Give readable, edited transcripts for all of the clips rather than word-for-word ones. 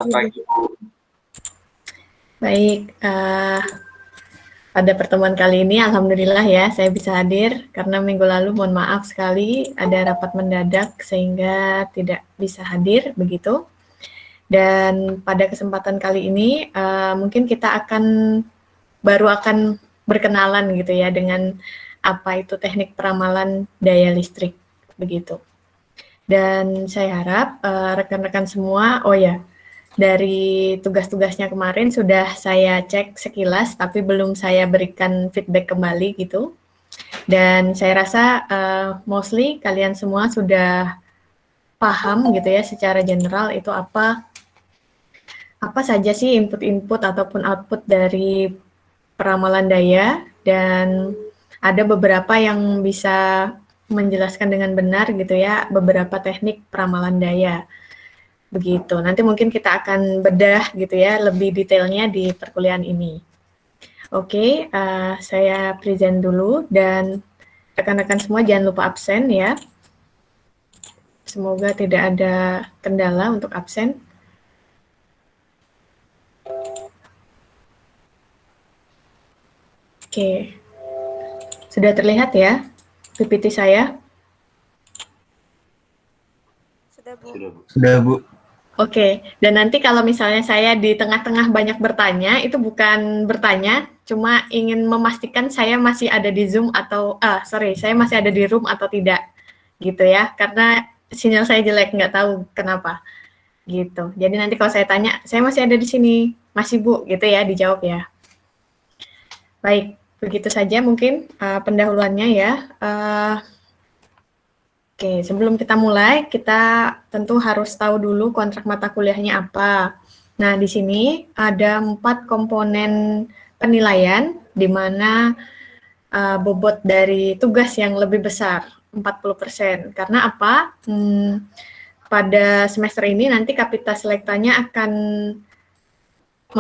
Pagi. Baik, pada pertemuan kali ini alhamdulillah ya saya bisa hadir karena minggu lalu mohon maaf sekali ada rapat mendadak sehingga tidak bisa hadir begitu. Dan pada kesempatan kali ini mungkin kita baru akan berkenalan gitu ya dengan apa itu teknik peramalan daya listrik begitu. Dan saya harap rekan-rekan semua, dari tugas-tugasnya kemarin sudah saya cek sekilas, tapi belum saya berikan feedback kembali gitu. Dan saya rasa mostly kalian semua sudah paham gitu ya secara general itu apa saja sih input-input ataupun output dari peramalan daya, dan ada beberapa yang bisa menjelaskan dengan benar gitu ya beberapa teknik peramalan daya. Begitu. Nanti mungkin kita akan bedah gitu ya lebih detailnya di perkuliahan ini. Oke, saya present dulu dan rekan-rekan semua jangan lupa absen ya. Semoga tidak ada kendala untuk absen. Oke, sudah terlihat ya PPT saya? Sudah, Bu. Sudah, Bu. Oke, dan nanti kalau misalnya saya di tengah-tengah banyak bertanya, itu bukan bertanya, cuma ingin memastikan saya masih ada di Zoom atau, saya masih ada di room atau tidak, gitu ya, karena sinyal saya jelek, nggak tahu kenapa, gitu. Jadi nanti kalau saya tanya, saya masih ada di sini, masih Bu, gitu ya, dijawab ya. Baik, begitu saja mungkin pendahuluannya ya. Oke, sebelum kita mulai, kita tentu harus tahu dulu kontrak mata kuliahnya apa. Nah, di sini ada 4 komponen penilaian, di mana bobot dari tugas yang lebih besar, 40%. Karena apa? Pada semester ini nanti Kapita Selektanya akan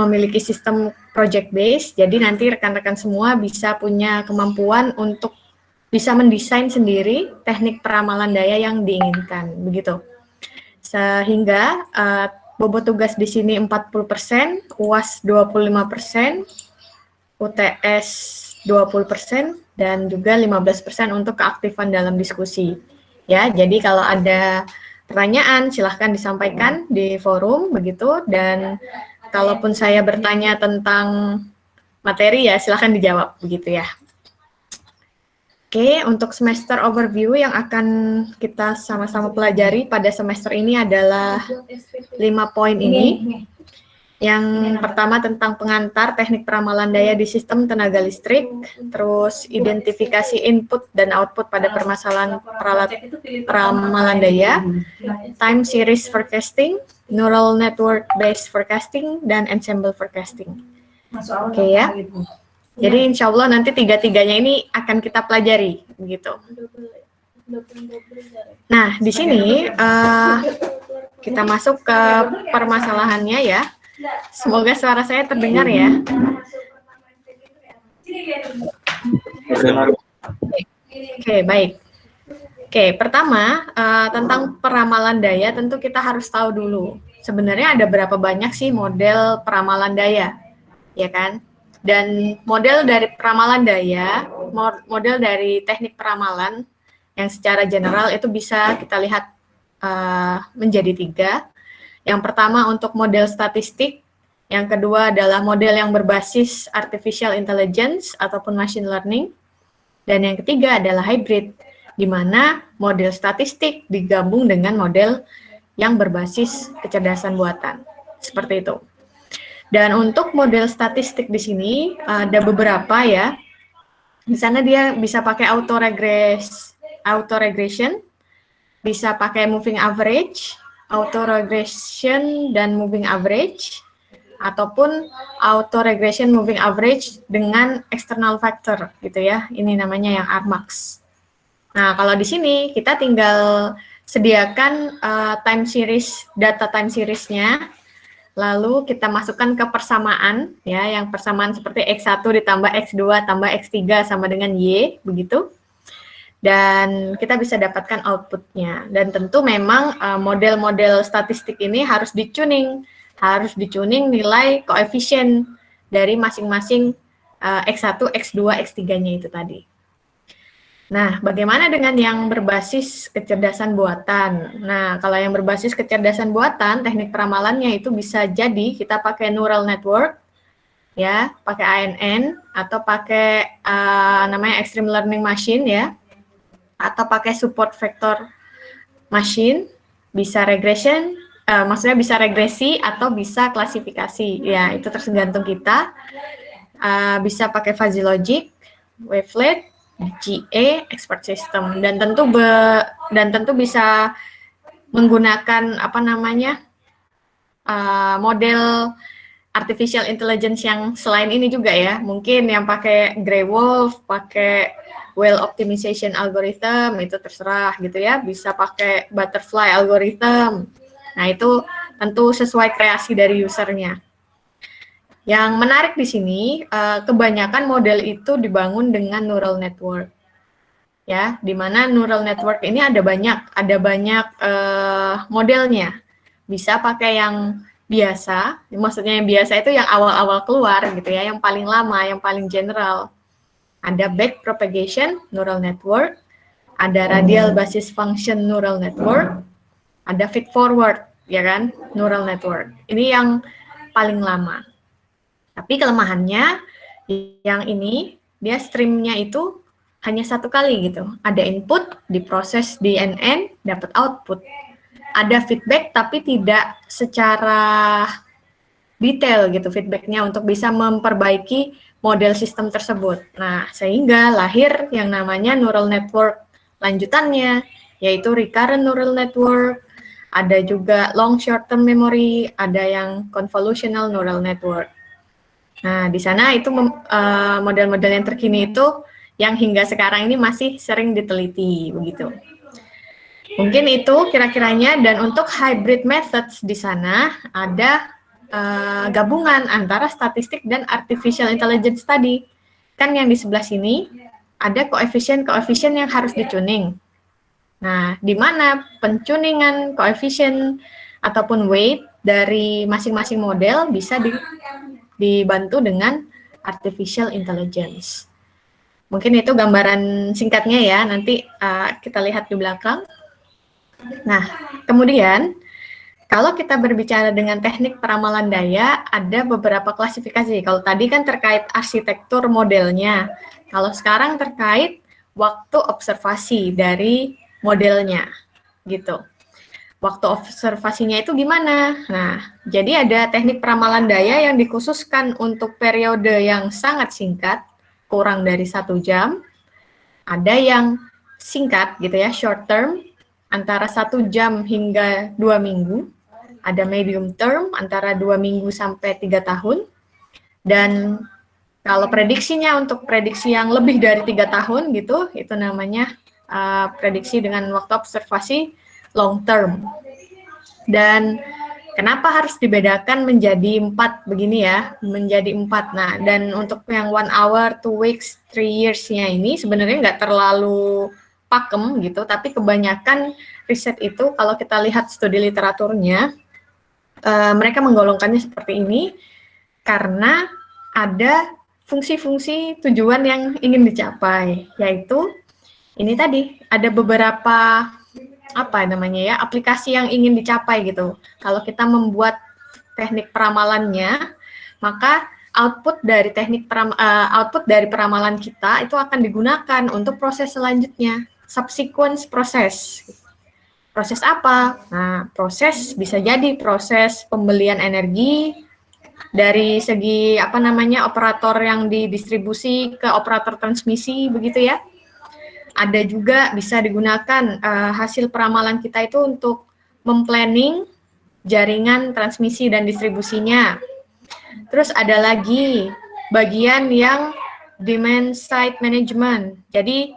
memiliki sistem project base, jadi nanti rekan-rekan semua bisa punya kemampuan untuk bisa mendesain sendiri teknik peramalan daya yang diinginkan, begitu. Sehingga bobot tugas di sini 40%, UAS 25%, UTS 20%, dan juga 15% untuk keaktifan dalam diskusi. Ya, jadi kalau ada pertanyaan silahkan disampaikan di forum begitu, dan kalaupun saya bertanya tentang materi ya silahkan dijawab begitu ya. Oke, untuk semester overview yang akan kita sama-sama pelajari pada semester ini adalah 5 poin ini. Yang pertama tentang pengantar teknik peramalan daya di sistem tenaga listrik, terus identifikasi input dan output pada permasalahan peramalan daya, time series forecasting, neural network based forecasting, dan ensemble forecasting. Oke ya. Jadi insya Allah nanti tiga-tiganya ini akan kita pelajari, begitu. Nah, di sini kita masuk ke permasalahannya ya. Semoga suara saya terdengar ya. Oke, baik. Oke, pertama tentang peramalan daya tentu kita harus tahu dulu. Sebenarnya ada berapa banyak sih model peramalan daya, ya kan? Dan model dari peramalan daya, model dari teknik peramalan yang secara general itu bisa kita lihat menjadi 3. Yang pertama untuk model statistik, yang kedua adalah model yang berbasis artificial intelligence ataupun machine learning, dan yang ketiga adalah hybrid, di mana model statistik digabung dengan model yang berbasis kecerdasan buatan. Seperti itu. Dan untuk model statistik di sini ada beberapa ya. Di sana dia bisa pakai auto regression, bisa pakai moving average, auto regression dan moving average, ataupun auto regression moving average dengan external factor gitu ya. Ini namanya yang Armax. Nah, kalau di sini kita tinggal sediakan data time series-nya. Lalu kita masukkan ke persamaan, ya, yang persamaan seperti X1 ditambah X2 tambah X3 sama dengan Y, begitu. Dan kita bisa dapatkan outputnya. Dan tentu memang model-model statistik ini harus di-tuning harus dicuning nilai koefisien dari masing-masing X1, X2, X3-nya itu tadi. Nah, bagaimana dengan yang berbasis kecerdasan buatan? Nah, kalau yang berbasis kecerdasan buatan, teknik peramalannya itu bisa jadi kita pakai neural network, ya, pakai ANN, atau pakai namanya extreme learning machine, ya, atau pakai support vector machine, bisa regression, maksudnya bisa regresi atau bisa klasifikasi, ya, itu tergantung kita. Bisa pakai fuzzy logic, wavelet, GA, expert system, dan tentu bisa menggunakan model artificial intelligence yang selain ini juga, ya. Mungkin yang pakai Grey Wolf, pakai Whale Optimization Algorithm, itu terserah gitu ya. Bisa pakai Butterfly Algorithm. Nah, itu tentu sesuai kreasi dari usernya. Yang menarik di sini, kebanyakan model itu dibangun dengan neural network, ya, di mana neural network ini ada banyak modelnya. Bisa pakai yang biasa, maksudnya yang biasa itu yang awal-awal keluar gitu ya, yang paling lama, yang paling general. Ada back propagation neural network, ada radial basis function neural network, ada feed forward, ya kan, neural network. Ini yang paling lama. Tapi kelemahannya yang ini, dia streamnya itu hanya satu kali gitu. Ada input, diproses di NN, dapat output. Ada feedback tapi tidak secara detail gitu feedbacknya untuk bisa memperbaiki model sistem tersebut. Nah, sehingga lahir yang namanya neural network lanjutannya, yaitu recurrent neural network, ada juga long short term memory, ada yang convolutional neural network. Nah, di sana itu model-model yang terkini itu yang hingga sekarang ini masih sering diteliti, begitu. Mungkin itu kira-kiranya, dan untuk hybrid methods di sana ada gabungan antara statistik dan artificial intelligence tadi. Kan yang di sebelah sini ada koefisien-koefisien yang harus dicuning. Nah, di mana pencuningan koefisien ataupun weight dari masing-masing model bisa dibantu dengan artificial intelligence. Mungkin itu gambaran singkatnya ya, nanti kita lihat di belakang. Nah, kemudian kalau kita berbicara dengan teknik peramalan daya, ada beberapa klasifikasi. Kalau tadi kan terkait arsitektur modelnya, kalau sekarang terkait waktu observasi dari modelnya, gitu. Waktu observasinya itu gimana? Nah, jadi ada teknik peramalan daya yang dikhususkan untuk periode yang sangat singkat, kurang dari 1 jam. Ada yang singkat gitu ya, short term, antara 1 jam hingga 2 minggu. Ada medium term, antara 2 minggu sampai 3 tahun. Dan kalau prediksinya untuk prediksi yang lebih dari 3 tahun gitu, itu namanya prediksi dengan waktu observasi long term. Dan kenapa harus dibedakan menjadi 4 begini ya, menjadi 4. Nah, dan untuk yang 1 hour, 2 weeks, 3 years-nya ini sebenarnya nggak terlalu pakem gitu, tapi kebanyakan riset itu kalau kita lihat studi literaturnya, mereka menggolongkannya seperti ini karena ada fungsi-fungsi tujuan yang ingin dicapai, yaitu ini tadi, ada beberapa aplikasi yang ingin dicapai gitu. Kalau kita membuat teknik peramalannya, maka output dari peramalan kita itu akan digunakan untuk proses selanjutnya, subsequent proses. Proses apa? Nah, proses bisa jadi proses pembelian energi dari segi operator yang didistribusi ke operator transmisi, begitu ya. Ada juga bisa digunakan hasil peramalan kita itu untuk memplanning jaringan transmisi dan distribusinya. Terus ada lagi bagian yang demand side management. Jadi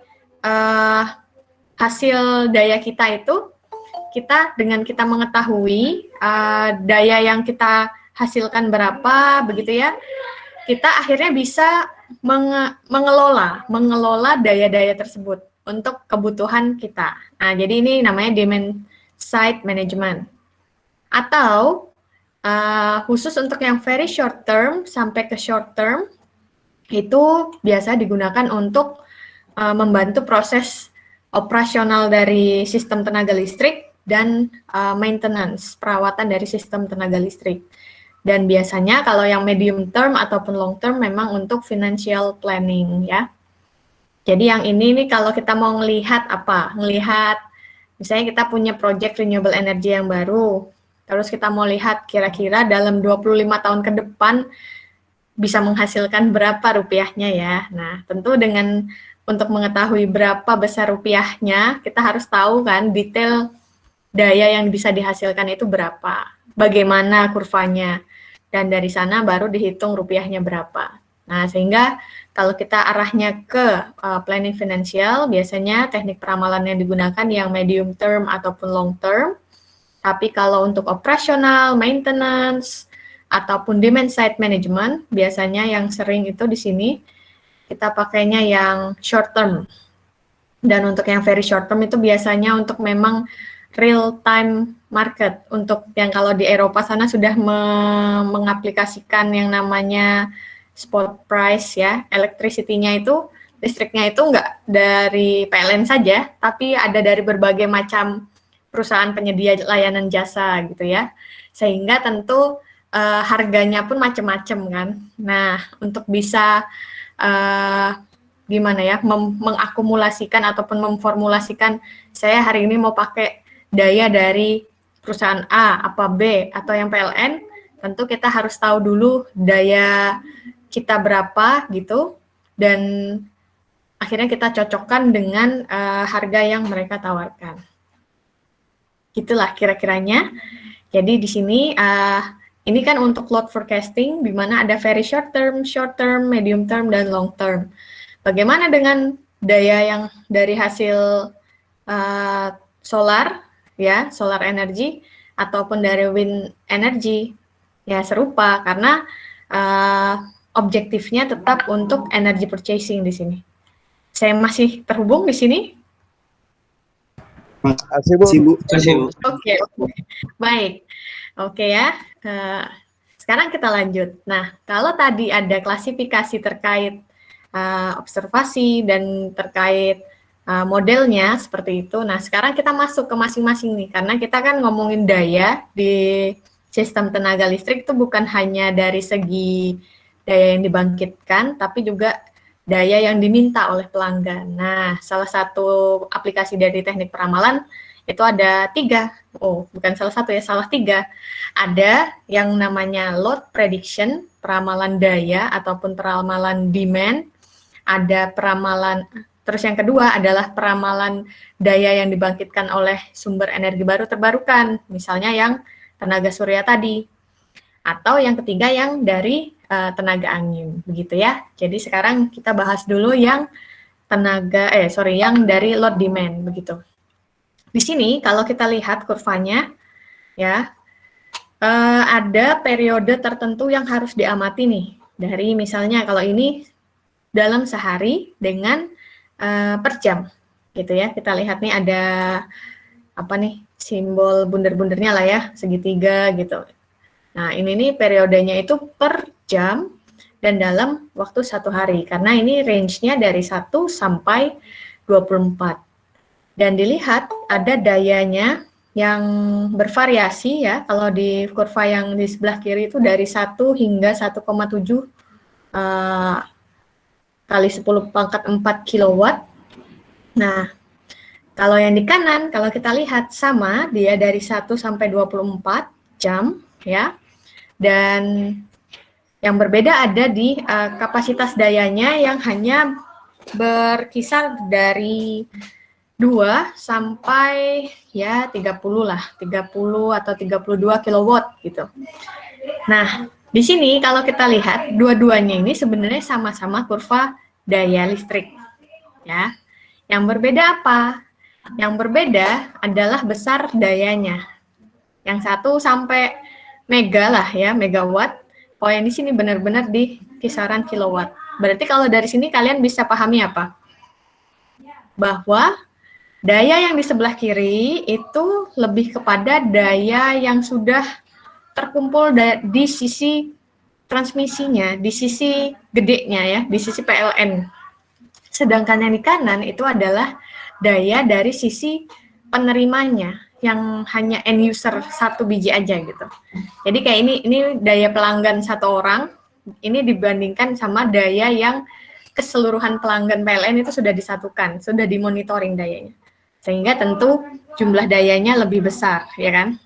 hasil daya kita itu, dengan kita mengetahui daya yang kita hasilkan berapa, begitu ya, kita akhirnya bisa mengelola daya-daya tersebut untuk kebutuhan kita. Nah, jadi ini namanya demand side management. Atau Khusus untuk yang very short term sampai ke short term, itu biasa digunakan untuk membantu proses operasional dari sistem tenaga listrik dan maintenance, perawatan dari sistem tenaga listrik. Dan biasanya kalau yang medium term ataupun long term memang untuk financial planning ya. Jadi yang ini nih kalau kita mau ngelihat apa? Ngelihat misalnya kita punya project renewable energy yang baru, terus kita mau lihat kira-kira dalam 25 tahun ke depan bisa menghasilkan berapa rupiahnya ya. Nah, tentu dengan untuk mengetahui berapa besar rupiahnya, kita harus tahu kan detail daya yang bisa dihasilkan itu berapa, bagaimana kurvanya, dan dari sana baru dihitung rupiahnya berapa. Nah, sehingga kalau kita arahnya ke planning finansial, biasanya teknik peramalan yang digunakan yang medium term ataupun long term. Tapi kalau untuk operasional, maintenance, ataupun demand side management, biasanya yang sering itu di sini kita pakainya yang short term. Dan untuk yang very short term itu biasanya untuk memang real time market. Untuk yang kalau di Eropa sana sudah mengaplikasikan yang namanya spot price ya, electricity-nya itu, listriknya itu enggak dari PLN saja, tapi ada dari berbagai macam perusahaan penyedia layanan jasa gitu ya. Sehingga tentu harganya pun macam-macam kan. Nah, untuk bisa gimana ya, mengakumulasikan ataupun memformulasikan saya hari ini mau pakai daya dari perusahaan A, apa B, atau yang PLN, tentu kita harus tahu dulu daya kita berapa gitu, dan akhirnya kita cocokkan dengan harga yang mereka tawarkan. Gitulah kira-kiranya. Jadi di sini ini kan untuk load forecasting, di mana ada very short term, medium term, dan long term. Bagaimana dengan daya yang dari hasil solar, ya, solar energy, ataupun dari wind energy? Ya serupa, karena objektifnya tetap untuk energy purchasing di sini. Saya masih terhubung di sini? Masih, Bu. Oke. Baik. Oke ya. Sekarang kita lanjut. Nah, kalau tadi ada klasifikasi terkait observasi dan terkait modelnya seperti itu. Nah, sekarang kita masuk ke masing-masing nih, karena kita kan ngomongin daya di sistem tenaga listrik itu bukan hanya dari segi daya yang dibangkitkan, tapi juga daya yang diminta oleh pelanggan. Nah, salah satu aplikasi dari teknik peramalan itu ada 3. Oh, bukan salah satu ya, salah 3. Ada yang namanya load prediction, peramalan daya ataupun peramalan demand. Ada peramalan, terus yang kedua adalah peramalan daya yang dibangkitkan oleh sumber energi baru terbarukan, misalnya yang tenaga surya tadi. Atau yang ketiga yang dari tenaga angin, begitu ya. Jadi sekarang kita bahas dulu yang yang dari load demand, begitu. Di sini kalau kita lihat kurvanya, ya, ada periode tertentu yang harus diamati nih. Dari misalnya kalau ini dalam sehari dengan per jam, gitu ya. Kita lihat nih ada apa nih, simbol bunder-bundernya lah ya, segitiga gitu. Nah, ini nih periodenya itu per jam dan dalam waktu 1 hari, karena ini range-nya dari 1 sampai 24. Dan dilihat ada dayanya yang bervariasi ya, kalau di kurva yang di sebelah kiri itu dari 1 hingga 1,7 kali 10 pangkat 4 kilowatt. Nah, kalau yang di kanan, kalau kita lihat sama, dia dari 1 sampai 24 jam ya. Dan yang berbeda ada di kapasitas dayanya yang hanya berkisar dari 2 sampai ya 30 lah, 30 atau 32 kilowatt gitu. Nah, di sini kalau kita lihat dua-duanya ini sebenarnya sama-sama kurva daya listrik ya. Yang berbeda apa? Yang berbeda adalah besar dayanya. Yang 1 sampai mega lah ya, megawatt. Oh, yang di sini benar-benar di kisaran kilowatt. Berarti kalau dari sini kalian bisa pahami apa? Bahwa daya yang di sebelah kiri itu lebih kepada daya yang sudah terkumpul di sisi transmisinya, di sisi gedenya ya, di sisi PLN. Sedangkan yang di kanan itu adalah daya dari sisi penerimanya yang hanya end user satu biji aja gitu. Jadi kayak ini daya pelanggan satu orang, ini dibandingkan sama daya yang keseluruhan pelanggan PLN itu sudah disatukan, sudah dimonitoring dayanya. Sehingga tentu jumlah dayanya lebih besar, ya kan?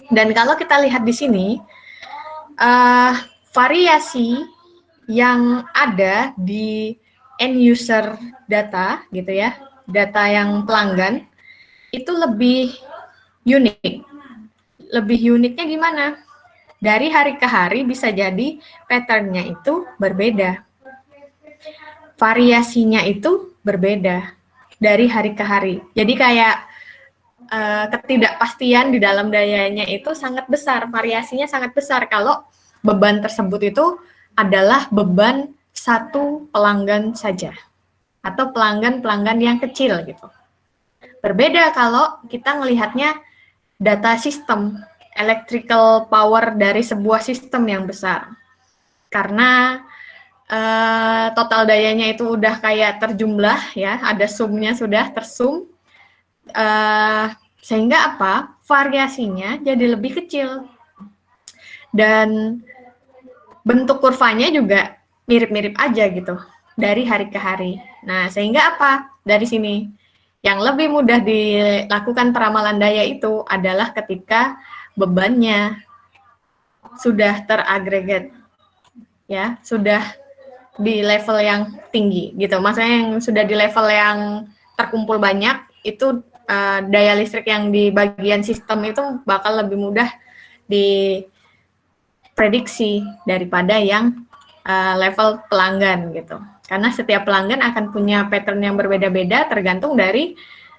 Dan kalau kita lihat di sini, variasi yang ada di end user data gitu ya, data yang pelanggan itu lebih unik. Lebih uniknya gimana? Dari hari ke hari bisa jadi pattern-nya itu berbeda. Variasinya itu berbeda dari hari ke hari. Jadi kayak ketidakpastian di dalam dayanya itu sangat besar, variasinya sangat besar kalau beban tersebut itu adalah beban satu pelanggan saja atau pelanggan-pelanggan yang kecil gitu. Berbeda kalau kita melihatnya data sistem, electrical power dari sebuah sistem yang besar. Karena total dayanya itu udah kayak terjumlah ya, ada sumnya sudah tersum. Sehingga apa? Variasinya jadi lebih kecil. Dan bentuk kurvanya juga mirip-mirip aja gitu dari hari ke hari. Nah, sehingga apa? Dari sini yang lebih mudah dilakukan peramalan daya itu adalah ketika bebannya sudah teragregat. Ya, sudah di level yang tinggi gitu. Maksudnya yang sudah di level yang terkumpul banyak itu daya listrik yang di bagian sistem itu bakal lebih mudah diprediksi daripada yang level pelanggan gitu. Karena setiap pelanggan akan punya pattern yang berbeda-beda tergantung dari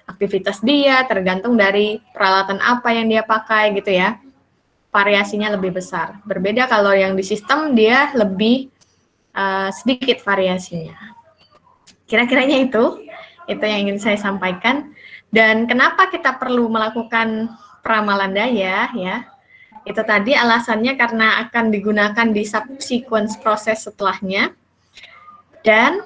aktivitas dia, tergantung dari peralatan apa yang dia pakai gitu ya. Variasinya lebih besar. Berbeda kalau yang di sistem dia lebih sedikit variasinya. Kira-kiranya itu yang ingin saya sampaikan. Dan kenapa kita perlu melakukan peramalan daya ya? Itu tadi alasannya karena akan digunakan di subsequent proses setelahnya. Dan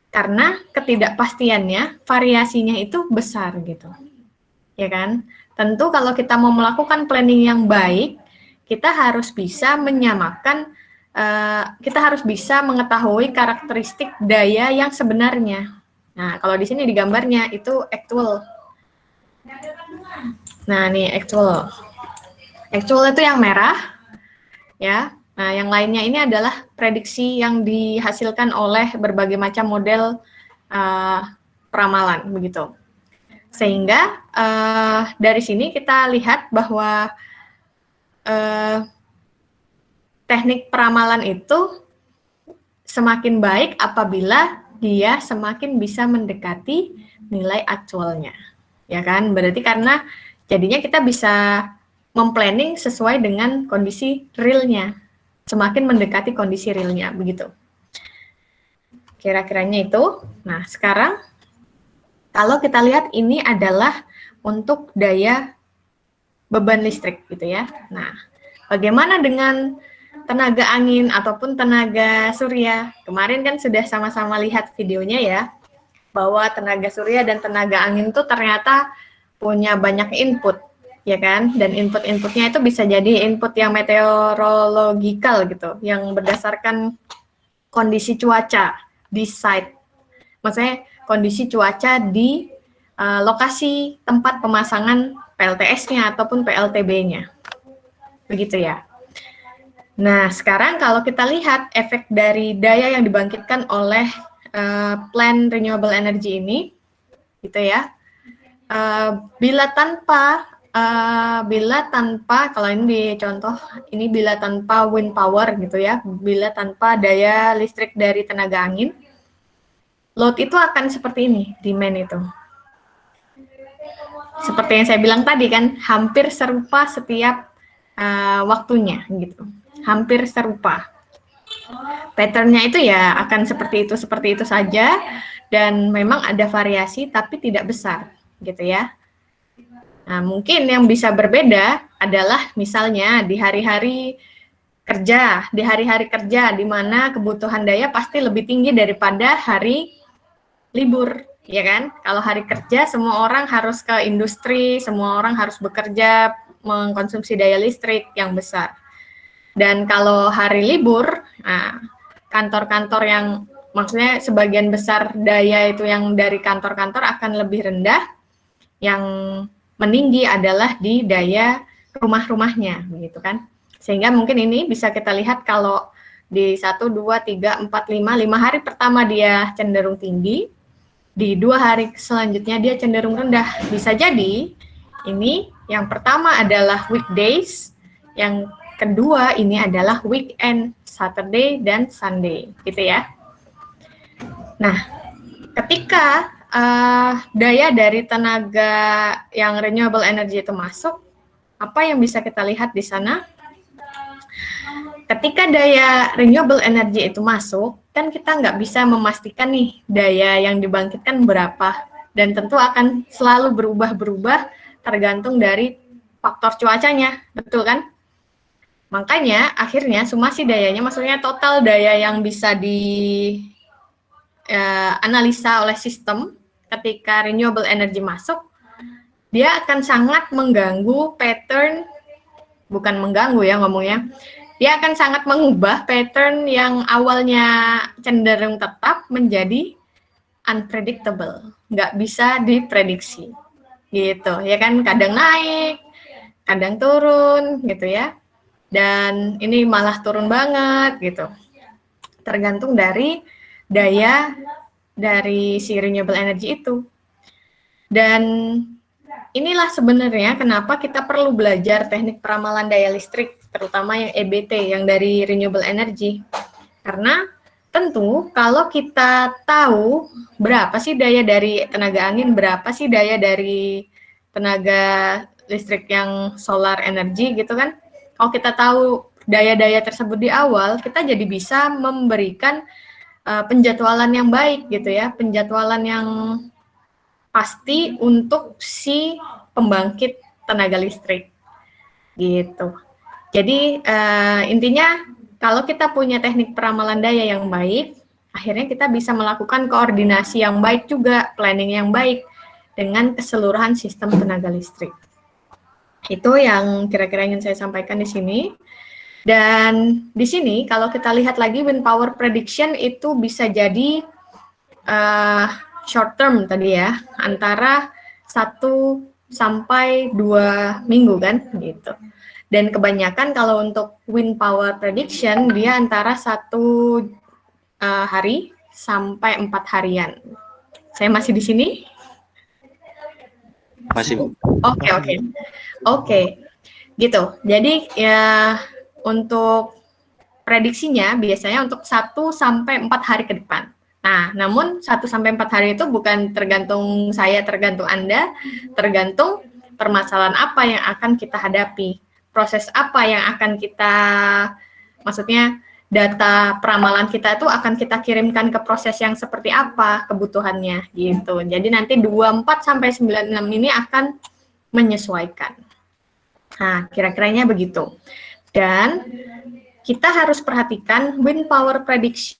karena ketidakpastiannya, variasinya itu besar gitu. Ya kan? Tentu kalau kita mau melakukan planning yang baik, kita harus bisa menyamakan, kita harus bisa mengetahui karakteristik daya yang sebenarnya. Nah, kalau di sini di gambarnya itu actual. Nah, nih actual. Actual itu yang merah, ya. Nah, yang lainnya ini adalah prediksi yang dihasilkan oleh berbagai macam model peramalan, begitu. Sehingga dari sini kita lihat bahwa teknik peramalan itu semakin baik apabila dia semakin bisa mendekati nilai aktualnya. Ya kan? Berarti karena jadinya kita bisa memplanning sesuai dengan kondisi realnya. Semakin mendekati kondisi realnya, begitu. Kira-kiranya itu. Nah, sekarang kalau kita lihat ini adalah untuk daya beban listrik gitu ya. Nah, bagaimana dengan tenaga angin ataupun tenaga surya? Kemarin kan sudah sama-sama lihat videonya ya, bahwa tenaga surya dan tenaga angin itu ternyata punya banyak input, ya kan? Dan input-inputnya itu bisa jadi input yang meteorological gitu, yang berdasarkan kondisi cuaca di site. Maksudnya kondisi cuaca di lokasi tempat pemasangan PLTS-nya ataupun PLTB-nya. Begitu ya. Nah, sekarang kalau kita lihat efek dari daya yang dibangkitkan oleh plan renewable energy ini, gitu ya. Bila tanpa kalau ini dicontoh, ini bila tanpa wind power gitu ya, bila tanpa daya listrik dari tenaga angin, load itu akan seperti ini, demand itu. Seperti yang saya bilang tadi kan, hampir serupa setiap waktunya gitu. Hampir serupa. Pattern-nya itu ya akan seperti itu saja, dan memang ada variasi tapi tidak besar gitu ya. Nah, mungkin yang bisa berbeda adalah misalnya di hari-hari kerja, di mana kebutuhan daya pasti lebih tinggi daripada hari libur, ya kan? Kalau hari kerja semua orang harus ke industri, semua orang harus bekerja, mengkonsumsi daya listrik yang besar. Dan kalau hari libur, nah, kantor-kantor yang maksudnya sebagian besar daya itu yang dari kantor-kantor akan lebih rendah, yang meninggi adalah di daya rumah-rumahnya, begitu kan? Sehingga mungkin ini bisa kita lihat kalau di 1, 2, 3, 4, 5 hari pertama dia cenderung tinggi, di 2 hari selanjutnya dia cenderung rendah. Bisa jadi ini yang pertama adalah weekdays, yang kedua ini adalah weekend, Saturday dan Sunday, gitu ya. Nah, ketika daya dari tenaga yang renewable energy itu masuk, apa yang bisa kita lihat di sana? Ketika daya renewable energy itu masuk, kan kita nggak bisa memastikan nih daya yang dibangkitkan berapa, dan tentu akan selalu berubah-berubah tergantung dari faktor cuacanya, betul kan? Makanya akhirnya sumasi dayanya, maksudnya total daya yang bisa dianalisa oleh sistem ketika renewable energy masuk, dia akan sangat mengganggu pattern, bukan mengganggu ya ngomongnya, dia akan sangat mengubah pattern yang awalnya cenderung tetap menjadi unpredictable, nggak bisa diprediksi, gitu ya kan, kadang naik, kadang turun, gitu ya, dan ini malah turun banget, gitu, tergantung dari daya dari si renewable energy itu. Dan inilah sebenarnya kenapa kita perlu belajar teknik peramalan daya listrik, terutama yang EBT, yang dari renewable energy. Karena tentu kalau kita tahu berapa sih daya dari tenaga angin, berapa sih daya dari tenaga listrik yang solar energy gitu kan, kalau kita tahu daya-daya tersebut di awal, kita jadi bisa memberikan penjadwalan yang baik gitu ya, penjadwalan yang pasti untuk si pembangkit tenaga listrik gitu. Jadi intinya kalau kita punya teknik peramalan daya yang baik, akhirnya kita bisa melakukan koordinasi yang baik juga, planning yang baik dengan keseluruhan sistem tenaga listrik. Itu yang kira-kira ingin saya sampaikan di sini. Dan di sini kalau kita lihat lagi wind power prediction itu bisa jadi short term tadi ya, antara 1 sampai 2 minggu kan gitu. Dan kebanyakan kalau untuk wind power prediction dia antara 1 hari sampai 4 harian. Saya masih di sini? Masih. Oke. Gitu. Jadi ya untuk prediksinya biasanya untuk 1 sampai 4 hari ke depan. Nah, namun 1 sampai 4 hari itu bukan tergantung saya, tergantung Anda, tergantung permasalahan apa yang akan kita hadapi, proses apa yang akan kita, maksudnya data peramalan kita itu akan kita kirimkan ke proses yang seperti apa kebutuhannya gitu. Jadi nanti 24 sampai 96 ini akan menyesuaikan. Nah, kira-kiranya begitu. Dan kita harus perhatikan wind power prediction,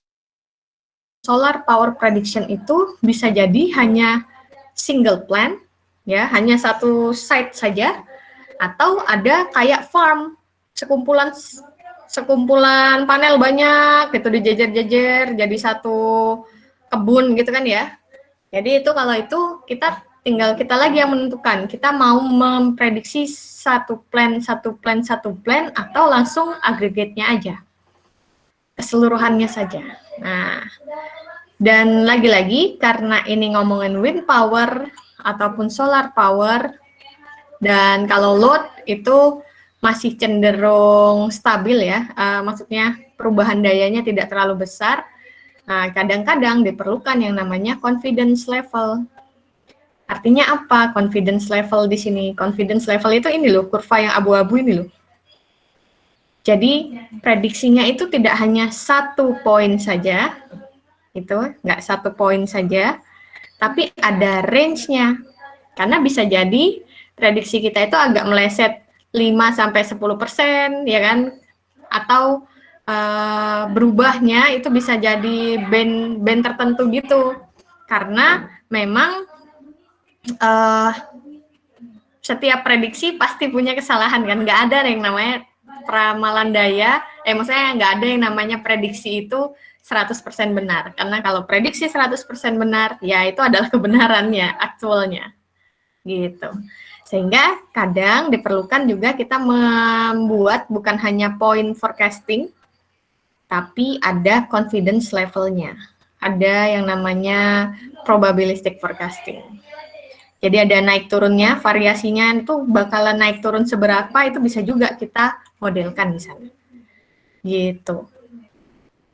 solar power prediction itu bisa jadi hanya single plant, ya, hanya satu site saja, atau ada kayak farm, sekumpulan panel banyak gitu dijejer-jejer jadi satu kebun gitu kan ya. Jadi itu kalau itu tinggal kita lagi yang menentukan, kita mau memprediksi satu plan atau langsung agregatnya aja, keseluruhannya saja. Nah, dan lagi-lagi karena ini ngomongin wind power ataupun solar power, dan kalau load itu masih cenderung stabil ya, maksudnya perubahan dayanya tidak terlalu besar. Nah, kadang-kadang diperlukan yang namanya confidence level. Artinya apa confidence level di sini? Confidence level itu ini loh, kurva yang abu-abu ini loh. Jadi prediksinya itu tidak hanya 1 poin saja, itu nggak 1 poin saja, tapi ada range-nya. Karena bisa jadi prediksi kita itu agak meleset 5-10%, ya kan? Atau berubahnya itu bisa jadi band tertentu gitu. Karena memang setiap prediksi pasti punya kesalahan kan, nggak ada yang namanya ramalan daya, maksudnya nggak ada yang namanya prediksi itu 100% benar. Karena kalau prediksi 100% benar, ya itu adalah kebenarannya, aktualnya. Gitu. Sehingga kadang diperlukan juga kita membuat bukan hanya point forecasting, tapi ada confidence levelnya. Ada yang namanya probabilistic forecasting. Jadi ada naik turunnya, variasinya itu bakalan naik turun seberapa, itu bisa juga kita modelkan di sana. Gitu.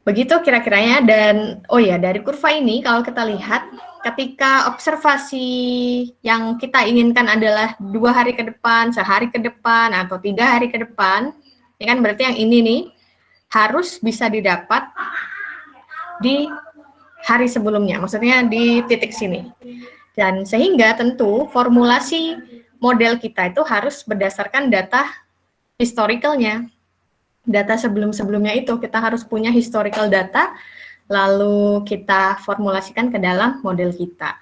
Begitu kira-kiranya. Dan oh ya, dari kurva ini kalau kita lihat, ketika observasi yang kita inginkan adalah 2 hari ke depan, sehari ke depan, atau 3 hari ke depan, ya kan berarti yang ini nih harus bisa didapat di hari sebelumnya, maksudnya di titik sini. Dan sehingga tentu formulasi model kita itu harus berdasarkan data historicalnya. Data sebelum-sebelumnya itu kita harus punya historical data, lalu kita formulasikan ke dalam model kita.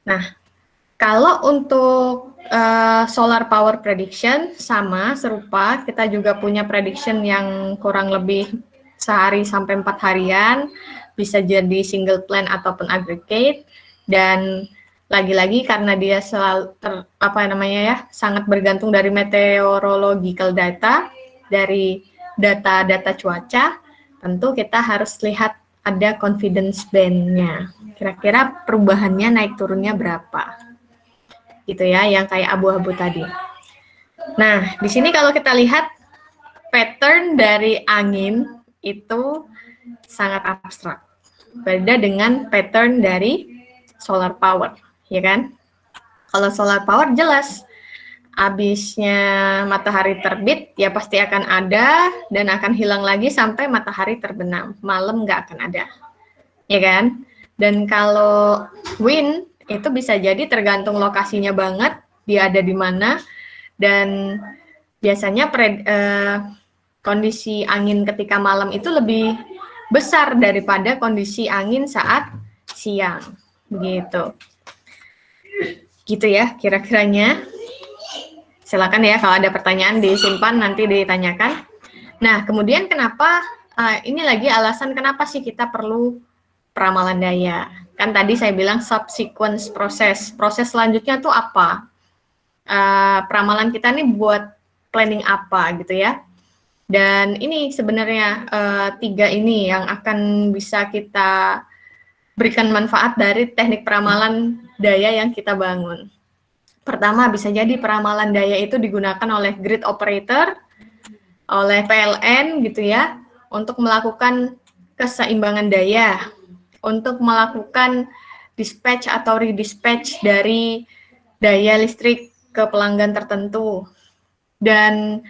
Nah, kalau untuk solar power prediction sama, serupa, kita juga punya prediction yang kurang lebih sehari sampai 4 harian, bisa jadi single plan ataupun aggregate, dan lagi-lagi karena dia selalu sangat bergantung dari meteorological data, dari data-data cuaca, tentu kita harus lihat ada confidence band-nya. Kira-kira perubahannya naik turunnya berapa? Gitu ya, yang kayak abu-abu tadi. Nah, di sini kalau kita lihat pattern dari angin itu sangat abstrak. Beda dengan pattern dari solar power, ya kan? Kalau solar power jelas, habisnya matahari terbit ya pasti akan ada dan akan hilang lagi sampai matahari terbenam. Malam nggak akan ada, ya kan? Dan kalau wind itu bisa jadi tergantung lokasinya banget, dia ada di mana, dan biasanya kondisi angin ketika malam itu lebih besar daripada kondisi angin saat siang, begitu. Gitu ya kira-kiranya. Silakan ya kalau ada pertanyaan disimpan nanti ditanyakan. Nah, kemudian kenapa ini lagi alasan kenapa sih kita perlu peramalan daya? Kan tadi saya bilang subsequent proses. Proses selanjutnya tuh apa? Peramalan kita nih buat planning apa gitu ya. Dan ini sebenarnya 3 ini yang akan bisa kita berikan manfaat dari teknik peramalan daya yang kita bangun. Pertama, bisa jadi peramalan daya itu digunakan oleh grid operator, oleh PLN gitu ya, untuk melakukan keseimbangan daya, untuk melakukan dispatch atau redispatch dari daya listrik ke pelanggan tertentu. Dan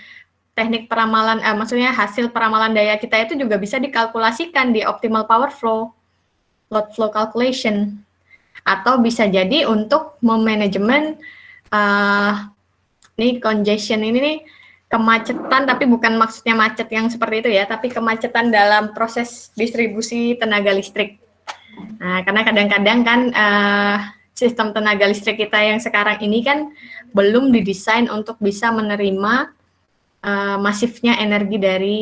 teknik peramalan, maksudnya hasil peramalan daya kita itu juga bisa dikalkulasikan di optimal power flow, load flow calculation, atau bisa jadi untuk memanajemen ini congestion ini nih, kemacetan, tapi bukan maksudnya macet yang seperti itu ya, tapi kemacetan dalam proses distribusi tenaga listrik. Nah, karena kadang-kadang kan sistem tenaga listrik kita yang sekarang ini kan belum didesain untuk bisa menerima masifnya energi dari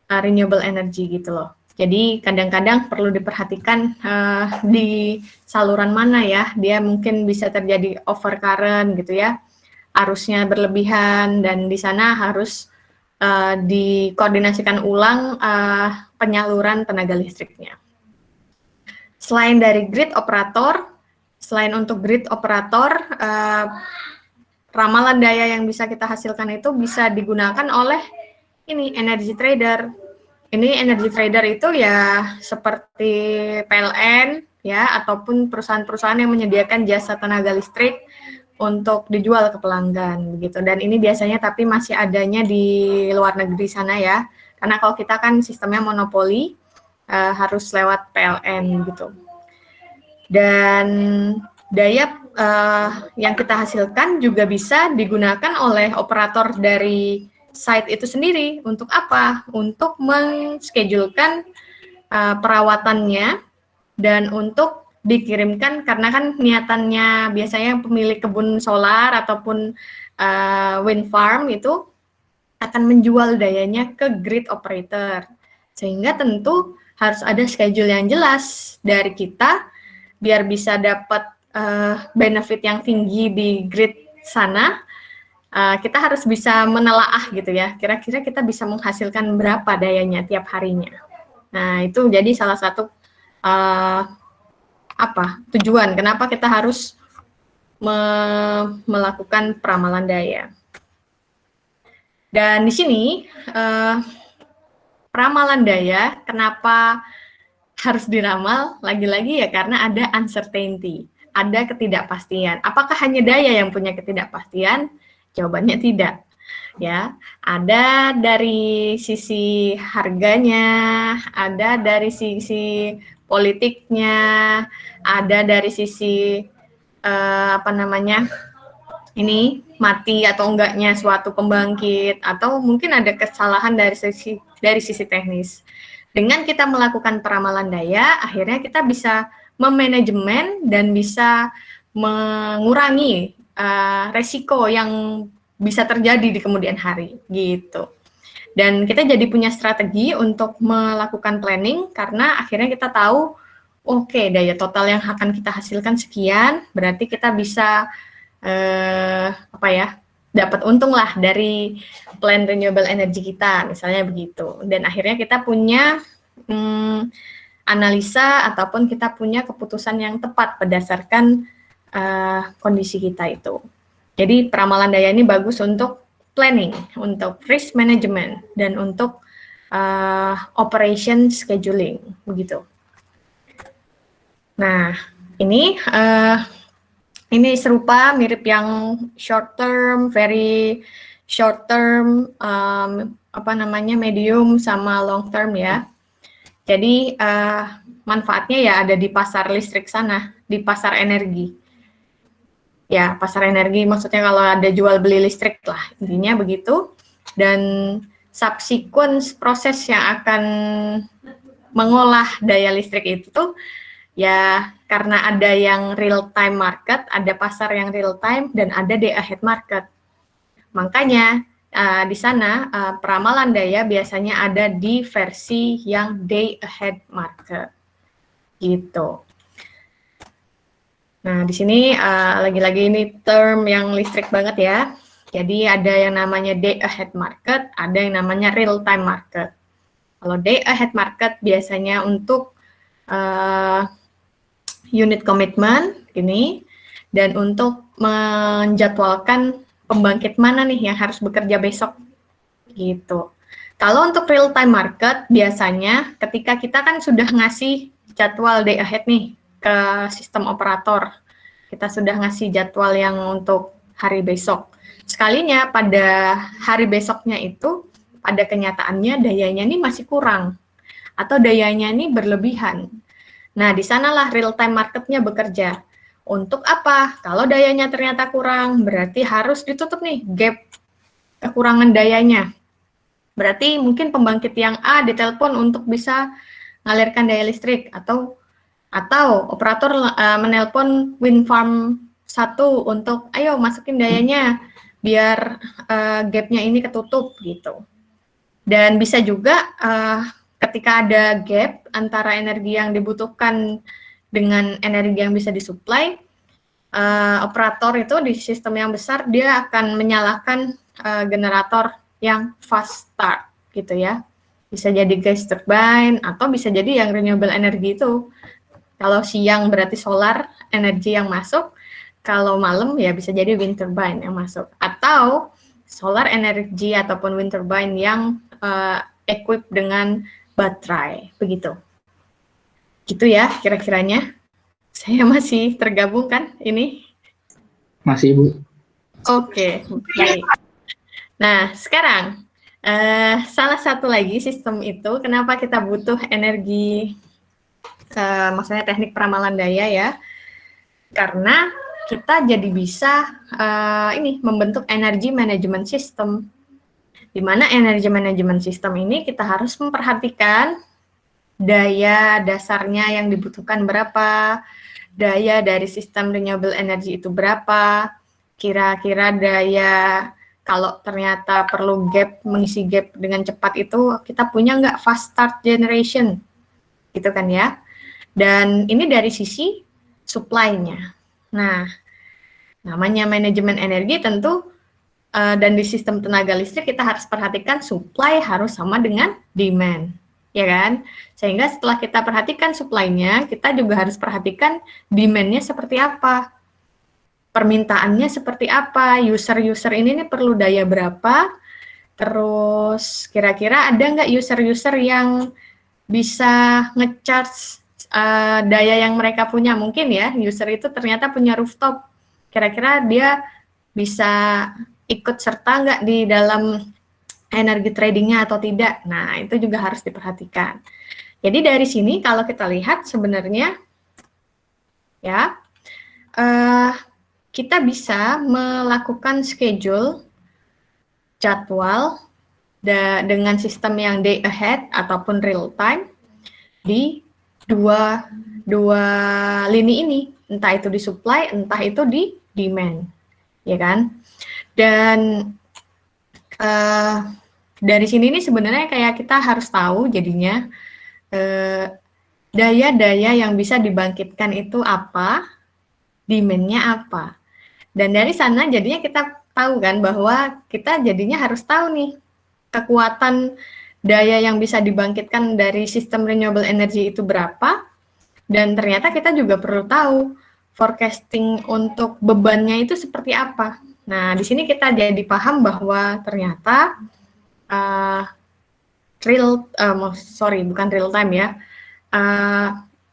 renewable energy gitu loh. Jadi kadang-kadang perlu diperhatikan di saluran mana ya, dia mungkin bisa terjadi overcurrent gitu ya, arusnya berlebihan, dan di sana harus dikoordinasikan ulang penyaluran tenaga listriknya. Selain dari grid operator, selain untuk grid operator, ramalan daya yang bisa kita hasilkan itu bisa digunakan oleh ini energy trader. Ini energy trader itu ya seperti PLN ya, ataupun perusahaan-perusahaan yang menyediakan jasa tenaga listrik untuk dijual ke pelanggan begitu. Dan ini biasanya tapi masih adanya di luar negeri sana ya. Karena kalau kita kan sistemnya monopoli, harus lewat PLN gitu. Dan daya yang kita hasilkan juga bisa digunakan oleh operator dari site itu sendiri. Untuk apa? Untuk menschedulekan perawatannya dan untuk dikirimkan, karena kan niatannya biasanya pemilik kebun solar ataupun wind farm itu akan menjual dayanya ke grid operator. Sehingga tentu harus ada schedule yang jelas dari kita biar bisa dapat benefit yang tinggi di grid sana. Kita harus bisa menelaah gitu ya, kira-kira kita bisa menghasilkan berapa dayanya tiap harinya. Nah, itu jadi salah satu tujuan kenapa kita harus melakukan peramalan daya. Dan di sini peramalan daya kenapa harus diramal? Lagi-lagi ya karena ada uncertainty, ada ketidakpastian. Apakah hanya daya yang punya ketidakpastian? Jawabannya tidak. Ya, ada dari sisi harganya, ada dari sisi politiknya, ada dari sisi ini mati atau enggaknya suatu pembangkit, atau mungkin ada kesalahan dari sisi teknis. Dengan kita melakukan peramalan daya, akhirnya kita bisa memanajemen dan bisa mengurangi resiko yang bisa terjadi di kemudian hari, gitu. Dan kita jadi punya strategi untuk melakukan planning, karena akhirnya kita tahu, oke, daya total yang akan kita hasilkan sekian, berarti kita bisa dapat untung lah dari plan renewable energy kita, misalnya begitu. Dan akhirnya kita punya analisa ataupun kita punya keputusan yang tepat berdasarkan kondisi kita itu. Jadi peramalan daya ini bagus untuk planning, untuk risk management, dan untuk operation scheduling, begitu. Nah, ini serupa, mirip yang short term, very short term, medium sama long term ya. Jadi manfaatnya ya ada di pasar listrik sana, di pasar energi. Ya, pasar energi maksudnya kalau ada jual beli listrik lah, intinya begitu. Dan subsequent proses yang akan mengolah daya listrik itu tuh ya karena ada yang real time market, ada pasar yang real time, dan ada day ahead market. Makanya di sana peramalan daya biasanya ada di versi yang day ahead market, gitu. Nah, di sini lagi-lagi ini term yang listrik banget ya. Jadi ada yang namanya day ahead market, ada yang namanya real time market. Kalau day ahead market biasanya untuk unit komitmen gini, dan untuk menjadwalkan pembangkit mana nih yang harus bekerja besok, gitu. Kalau untuk real time market biasanya ketika kita kan sudah ngasih jadwal day ahead nih ke sistem operator, kita sudah ngasih jadwal yang untuk hari besok. Sekalinya pada hari besoknya itu, pada kenyataannya dayanya ini masih kurang, atau dayanya ini berlebihan. Nah, di sanalah real time marketnya bekerja. Untuk apa? Kalau dayanya ternyata kurang, berarti harus ditutup nih gap kekurangan dayanya. Berarti mungkin pembangkit yang A ditelepon untuk bisa mengalirkan daya listrik, atau operator menelpon wind farm 1 untuk ayo masukin dayanya biar gapnya ini ketutup, gitu. Dan bisa juga ketika ada gap antara energi yang dibutuhkan dengan energi yang bisa disuplai, operator itu di sistem yang besar dia akan menyalakan generator yang fast start, gitu ya. Bisa jadi gas turbine atau bisa jadi yang renewable energy itu. Kalau siang berarti solar energi yang masuk, kalau malam ya bisa jadi wind turbine yang masuk, atau solar energy ataupun wind turbine yang equip dengan baterai, begitu. Gitu ya kira-kiranya. Saya masih tergabung kan ini? Masih, Bu. Oke, baik. Nah, sekarang salah satu lagi sistem itu kenapa kita butuh energi, maksudnya teknik peramalan daya ya. Karena kita jadi bisa membentuk energy management system. Di mana energy management system ini kita harus memperhatikan daya dasarnya yang dibutuhkan berapa, daya dari sistem renewable energy itu berapa, kira-kira daya kalau ternyata perlu mengisi gap dengan cepat itu kita punya nggak fast start generation, gitu kan ya. Dan ini dari sisi supply-nya. Nah, namanya manajemen energi tentu dan di sistem tenaga listrik kita harus perhatikan supply harus sama dengan demand, ya kan? Sehingga setelah kita perhatikan supply-nya, kita juga harus perhatikan demand-nya seperti apa, permintaannya seperti apa, user-user ini nih perlu daya berapa, terus kira-kira ada nggak user-user yang bisa nge-charge daya yang mereka punya. Mungkin ya, user itu ternyata punya rooftop, kira-kira dia bisa ikut serta nggak di dalam energi tradingnya atau tidak. Nah, itu juga harus diperhatikan. Jadi dari sini kalau kita lihat sebenarnya ya kita bisa melakukan schedule jadwal dengan sistem yang day ahead ataupun real time di dua lini ini, entah itu di supply, entah itu di demand, ya kan? Dan dari sini nih sebenarnya kayak kita harus tahu jadinya daya-daya yang bisa dibangkitkan itu apa, demand-nya apa. Dan dari sana jadinya kita tahu kan bahwa kita jadinya harus tahu nih kekuatan daya yang bisa dibangkitkan dari sistem renewable energy itu berapa, dan ternyata kita juga perlu tahu forecasting untuk bebannya itu seperti apa. Nah, di sini kita jadi paham bahwa ternyata bukan real time ya,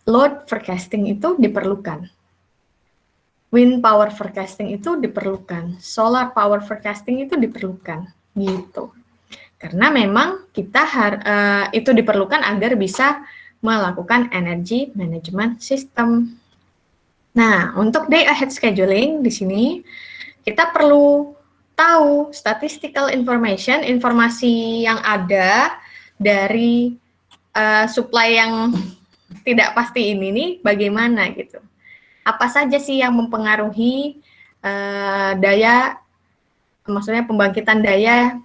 load forecasting itu diperlukan. Wind power forecasting itu diperlukan, solar power forecasting itu diperlukan, gitu. Karena memang kita itu diperlukan agar bisa melakukan energy management system. Nah, untuk day ahead scheduling di sini kita perlu tahu statistical information, informasi yang ada dari supply yang tidak pasti ini nih bagaimana gitu. Apa saja sih yang mempengaruhi daya, maksudnya pembangkitan daya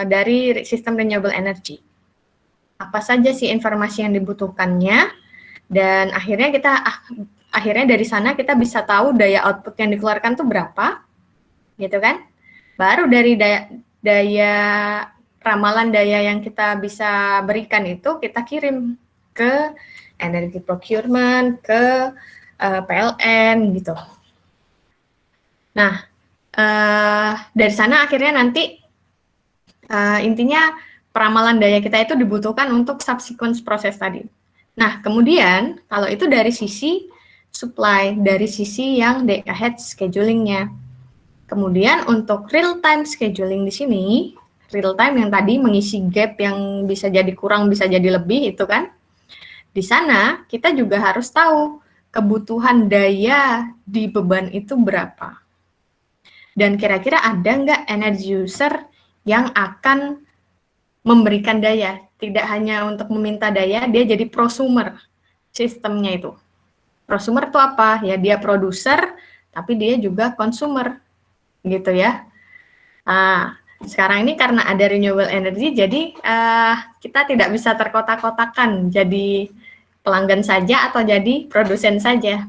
dari sistem renewable energy. Apa saja sih informasi yang dibutuhkannya, dan akhirnya dari sana kita bisa tahu daya output yang dikeluarkan tuh berapa, gitu kan? Baru dari daya ramalan daya yang kita bisa berikan itu kita kirim ke energy procurement, ke PLN gitu. Nah, dari sana akhirnya nanti intinya peramalan daya kita itu dibutuhkan untuk subsequent proses tadi. Nah, kemudian kalau itu dari sisi supply, dari sisi yang day ahead schedulingnya. Kemudian untuk real time scheduling di sini, real time yang tadi mengisi gap yang bisa jadi kurang, bisa jadi lebih itu kan. Di sana kita juga harus tahu kebutuhan daya di beban itu berapa. Dan kira-kira ada nggak energy user yang akan memberikan daya, tidak hanya untuk meminta daya, dia jadi prosumer sistemnya itu. Prosumer itu apa? Ya dia produser, tapi dia juga consumer, gitu ya. Nah, sekarang ini karena ada renewable energy, jadi kita tidak bisa terkotak-kotakan jadi pelanggan saja atau jadi produsen saja.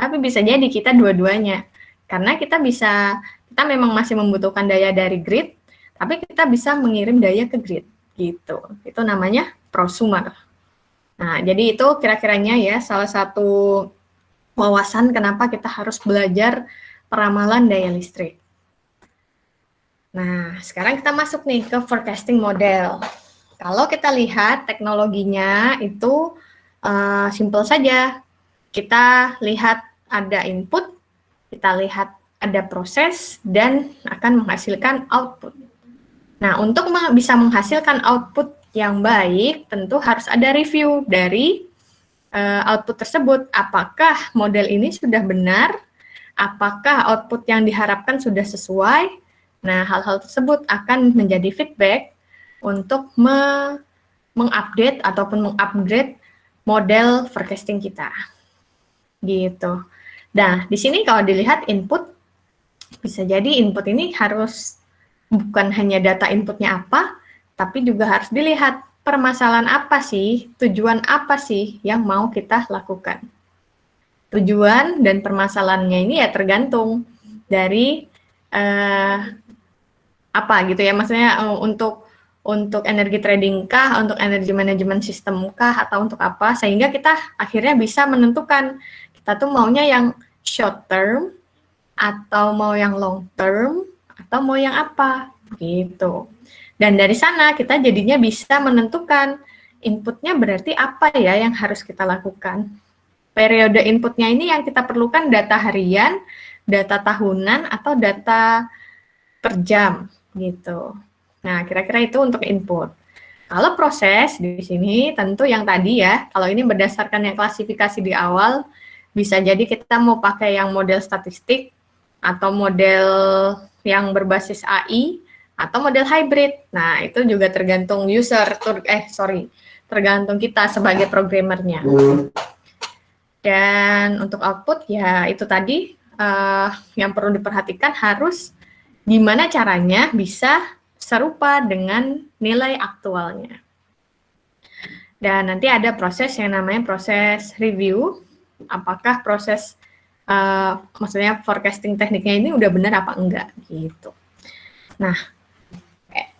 Tapi bisa jadi kita dua-duanya. Karena kita memang masih membutuhkan daya dari grid, tapi kita bisa mengirim daya ke grid, gitu. Itu namanya prosumer. Nah, jadi itu kira-kiranya ya salah satu wawasan kenapa kita harus belajar peramalan daya listrik. Nah, sekarang kita masuk nih ke forecasting model. Kalau kita lihat teknologinya itu simple saja. Kita lihat ada input, kita lihat ada proses, dan akan menghasilkan output. Nah, untuk bisa menghasilkan output yang baik, tentu harus ada review dari output tersebut. Apakah model ini sudah benar apakah output yang diharapkan sudah sesuai. Nah, hal-hal tersebut akan menjadi feedback untuk mengupdate ataupun mengupgrade model forecasting kita. Gitu. Nah, di sini kalau dilihat input, bisa jadi input ini harus bukan hanya data inputnya apa, tapi juga harus dilihat permasalahan apa sih, tujuan apa sih yang mau kita lakukan. Tujuan dan permasalahannya ini ya tergantung dari apa gitu ya, maksudnya untuk energi trading kah, untuk energi manajemen sistem kah, atau untuk apa, sehingga kita akhirnya bisa menentukan kita tuh maunya yang short term, atau mau yang long term, atau mau yang apa, gitu. Dan dari sana kita jadinya bisa menentukan inputnya berarti apa ya yang harus kita lakukan. Periode inputnya ini yang kita perlukan data harian, data tahunan, atau data per jam, gitu. Nah, kira-kira itu untuk input. Kalau proses di sini tentu yang tadi ya, kalau ini berdasarkan yang klasifikasi di awal, bisa jadi kita mau pakai yang model statistik, atau model yang berbasis AI, atau model hybrid. Nah, itu juga tergantung tergantung kita sebagai programmernya. Dan untuk output ya itu tadi yang perlu diperhatikan harus gimana caranya bisa serupa dengan nilai aktualnya. Dan nanti ada proses yang namanya proses review, apakah proses maksudnya forecasting tekniknya ini udah benar apa enggak gitu. Nah,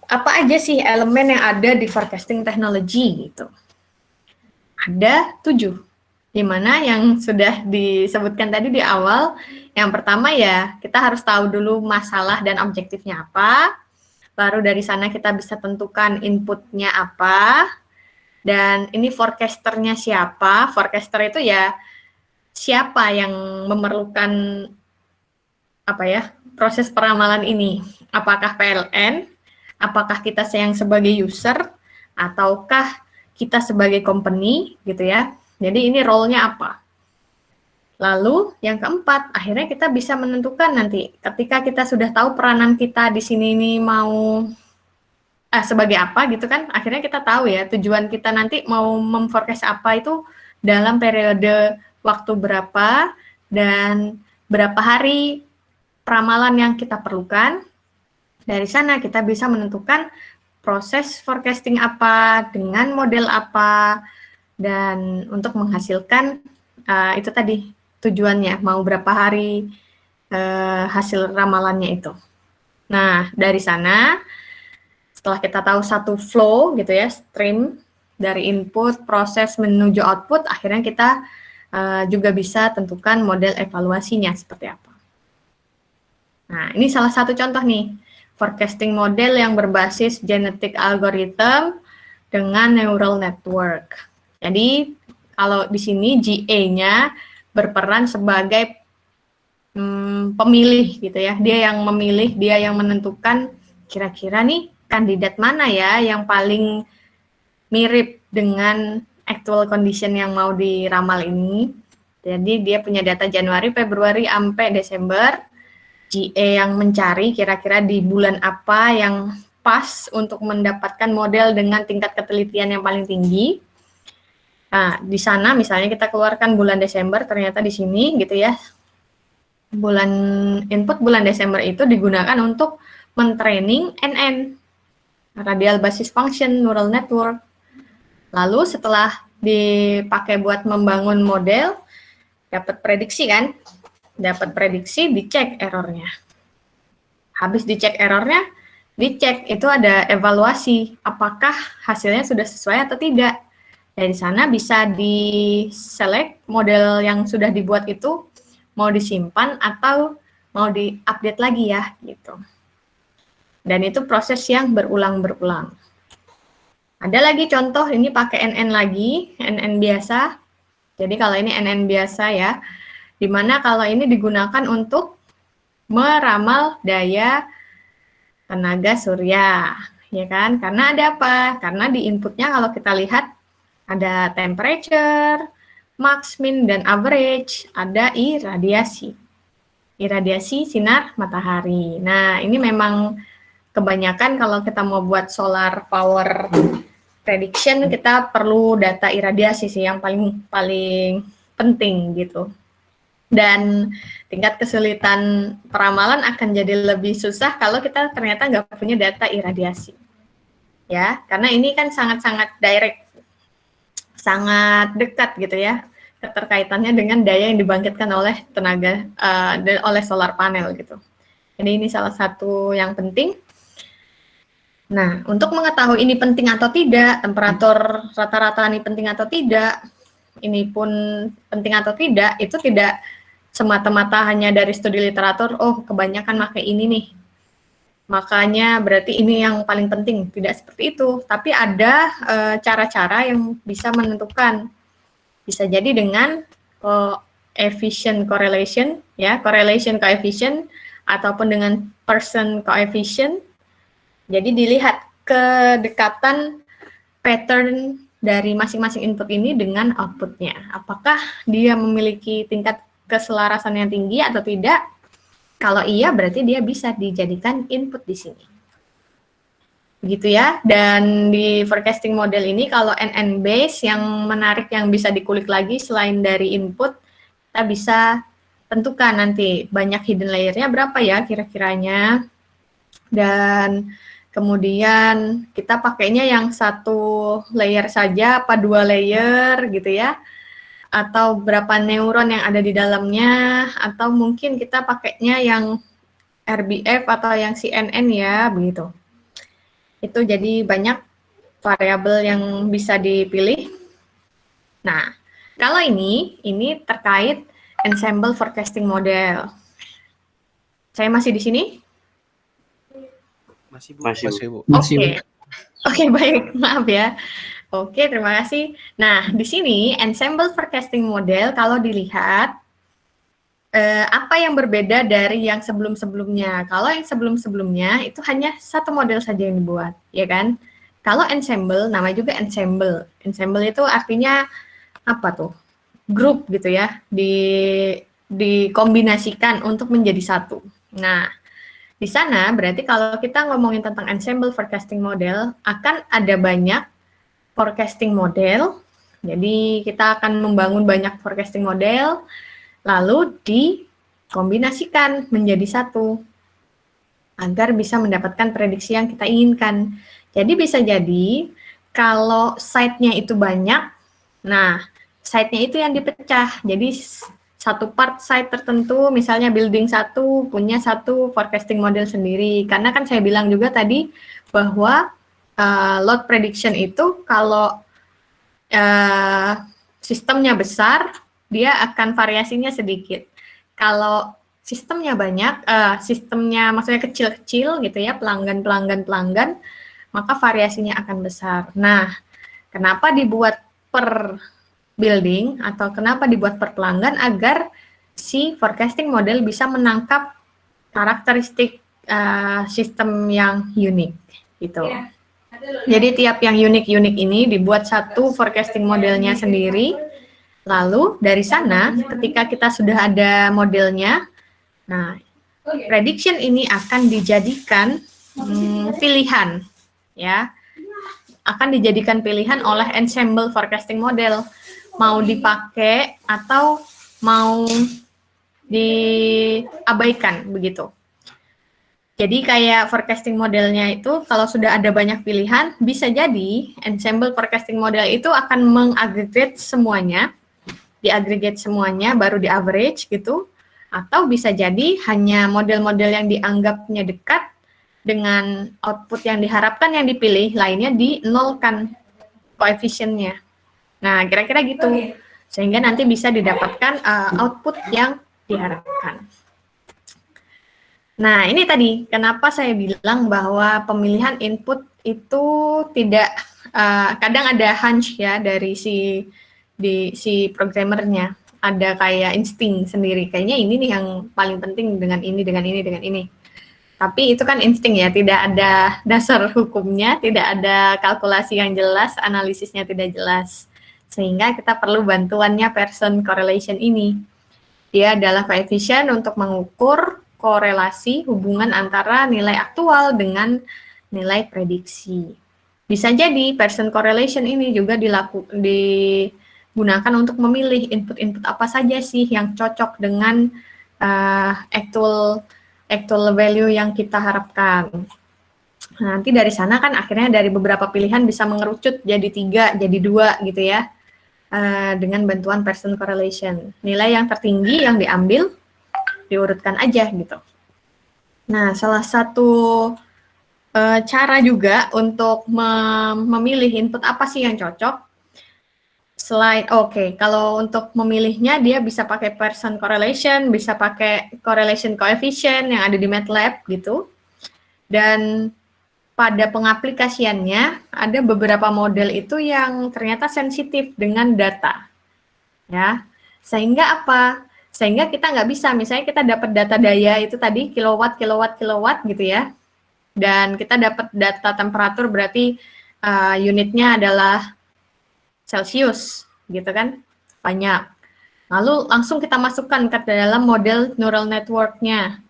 apa aja sih elemen yang ada di forecasting technology gitu? Ada 7, di mana yang sudah disebutkan tadi di awal. Yang pertama ya, kita harus tahu dulu masalah dan objektifnya apa, baru dari sana kita bisa tentukan inputnya apa, dan ini forecasternya siapa. Forecaster itu ya siapa yang memerlukan proses peramalan ini, apakah PLN, apakah kita yang sebagai user, ataukah kita sebagai company gitu ya. Jadi ini role-nya apa. Lalu yang keempat, akhirnya kita bisa menentukan nanti ketika kita sudah tahu peranan kita di sini ini mau sebagai apa gitu kan, akhirnya kita tahu ya tujuan kita nanti mau memforecast apa itu dalam periode waktu berapa dan berapa hari peramalan yang kita perlukan. Dari sana kita bisa menentukan proses forecasting apa, dengan model apa, dan untuk menghasilkan itu tadi tujuannya, mau berapa hari hasil ramalannya itu. Nah, dari sana setelah kita tahu satu flow gitu ya, stream dari input, proses menuju output, akhirnya kita juga bisa tentukan model evaluasinya seperti apa. Nah, ini salah satu contoh nih, forecasting model yang berbasis genetic algorithm dengan neural network. Jadi, kalau di sini GA-nya berperan sebagai pemilih gitu ya. Dia yang memilih, dia yang menentukan kira-kira nih kandidat mana ya yang paling mirip dengan actual condition yang mau diramal ini. Jadi dia punya data Januari, Februari, sampai Desember. GA yang mencari kira-kira di bulan apa yang pas untuk mendapatkan model dengan tingkat ketelitian yang paling tinggi. Nah, di sana misalnya kita keluarkan bulan Desember, ternyata di sini gitu ya, input bulan Desember itu digunakan untuk mentraining NN, radial basis function neural network. Lalu setelah dipakai buat membangun model, dapat prediksi kan? Dapat prediksi, dicek errornya. Habis dicek errornya, dicek itu ada evaluasi, apakah hasilnya sudah sesuai atau tidak. Dari sana bisa di-select model yang sudah dibuat itu, mau disimpan atau mau di-update lagi ya, gitu. Dan itu proses yang berulang-berulang. Ada lagi contoh, ini pakai NN lagi, NN biasa. Jadi kalau ini NN biasa ya, dimana kalau ini digunakan untuk meramal daya tenaga surya, ya kan? Karena ada apa? Karena di inputnya kalau kita lihat ada temperature, max, min, dan average, ada irradiasi. iradiasi sinar matahari. Nah, ini memang kebanyakan kalau kita mau buat solar power prediction, kita perlu data iradiasi sih yang paling penting gitu. Dan tingkat kesulitan peramalan akan jadi lebih susah kalau kita ternyata nggak punya data iradiasi. Ya, karena ini kan sangat-sangat direct, sangat dekat gitu ya, keterkaitannya dengan daya yang dibangkitkan oleh tenaga oleh solar panel gitu. Jadi ini salah satu yang penting. Nah, untuk mengetahui ini penting atau tidak, temperatur rata-rata ini penting atau tidak, ini pun penting atau tidak, itu tidak semata-mata hanya dari studi literatur, oh kebanyakan pakai ini nih, makanya berarti ini yang paling penting. Tidak seperti itu, tapi ada cara-cara yang bisa menentukan. Bisa jadi dengan coefficient correlation, ya, correlation coefficient, ataupun dengan Pearson coefficient. Jadi dilihat kedekatan pattern dari masing-masing input ini dengan outputnya. Apakah dia memiliki tingkat keselarasan yang tinggi atau tidak? Kalau iya, berarti dia bisa dijadikan input di sini. Begitu ya. Dan di forecasting model ini kalau NN base yang menarik yang bisa dikulik lagi selain dari input, kita bisa tentukan nanti banyak hidden layer-nya berapa ya kira-kiranya. Dan kemudian kita pakainya yang satu layer saja apa 2 layer gitu ya. Atau berapa neuron yang ada di dalamnya, atau mungkin kita pakainya yang RBF atau yang CNN ya, begitu. Itu jadi banyak variabel yang bisa dipilih. Nah, kalau ini terkait ensemble forecasting model. Saya masih di sini? Masih, Bu. Oke, baik. Maaf ya. Oke, terima kasih. Nah, di sini ensemble forecasting model kalau dilihat apa yang berbeda dari yang sebelum-sebelumnya. Kalau yang sebelum-sebelumnya itu hanya satu model saja yang dibuat, ya kan? Kalau ensemble, namanya juga ensemble. Ensemble itu artinya apa tuh? Grup gitu ya, dikombinasikan untuk menjadi satu. Nah, di sana berarti kalau kita ngomongin tentang ensemble forecasting model, akan ada banyak forecasting model. Jadi kita akan membangun banyak forecasting model, lalu dikombinasikan menjadi satu agar bisa mendapatkan prediksi yang kita inginkan. Jadi bisa jadi kalau site-nya itu banyak, nah site-nya itu yang dipecah. Jadi satu part site tertentu, misalnya building satu punya satu forecasting model sendiri. Karena kan saya bilang juga tadi bahwa load prediction itu kalau sistemnya besar, dia akan variasinya sedikit. Kalau sistemnya banyak, sistemnya maksudnya kecil-kecil gitu ya, pelanggan, maka variasinya akan besar. Nah, kenapa dibuat per building atau kenapa dibuat per pelanggan? Agar si forecasting model bisa menangkap karakteristik sistem yang unik gitu. Jadi tiap yang unik-unik ini dibuat satu forecasting modelnya sendiri. Lalu dari sana ketika kita sudah ada modelnya, nah prediction ini akan dijadikan pilihan, ya, akan dijadikan pilihan oleh ensemble forecasting model, mau dipakai atau mau diabaikan begitu. Jadi kayak forecasting modelnya itu kalau sudah ada banyak pilihan, bisa jadi ensemble forecasting model itu akan mengagregate semuanya, diagregate semuanya baru di average gitu, atau bisa jadi hanya model-model yang dianggapnya dekat dengan output yang diharapkan yang dipilih, lainnya dinolkan koefisiennya. Nah, kira-kira gitu. Sehingga nanti bisa didapatkan output yang diharapkan. Nah, ini tadi kenapa saya bilang bahwa pemilihan input itu tidak, kadang ada hunch ya dari si programmernya, ada kayak insting sendiri, kayaknya ini nih yang paling penting dengan ini, dengan ini, dengan ini. Tapi itu kan insting ya, tidak ada dasar hukumnya, tidak ada kalkulasi yang jelas, analisisnya tidak jelas. Sehingga kita perlu bantuannya Pearson correlation ini. Dia adalah koefisien untuk mengukur korelasi hubungan antara nilai aktual dengan nilai prediksi. Bisa jadi Pearson correlation ini juga digunakan untuk memilih input-input apa saja sih yang cocok dengan actual value yang kita harapkan. Nah, nanti dari sana kan akhirnya dari beberapa pilihan bisa mengerucut jadi 3, jadi 2 gitu ya, dengan bantuan Pearson correlation. Nilai yang tertinggi yang diambil, diurutkan aja gitu. Nah, salah satu cara juga untuk memilih input apa sih yang cocok, selain kalau untuk memilihnya dia bisa pakai Pearson correlation, bisa pakai correlation coefficient yang ada di MATLAB gitu. Dan pada pengaplikasiannya ada beberapa model itu yang ternyata sensitif dengan data, ya. Sehingga apa? Sehingga kita nggak bisa, misalnya kita dapat data daya itu tadi kilowatt gitu ya, dan kita dapat data temperatur berarti unitnya adalah Celsius, gitu kan, banyak. Lalu langsung kita masukkan ke dalam model neural network-nya.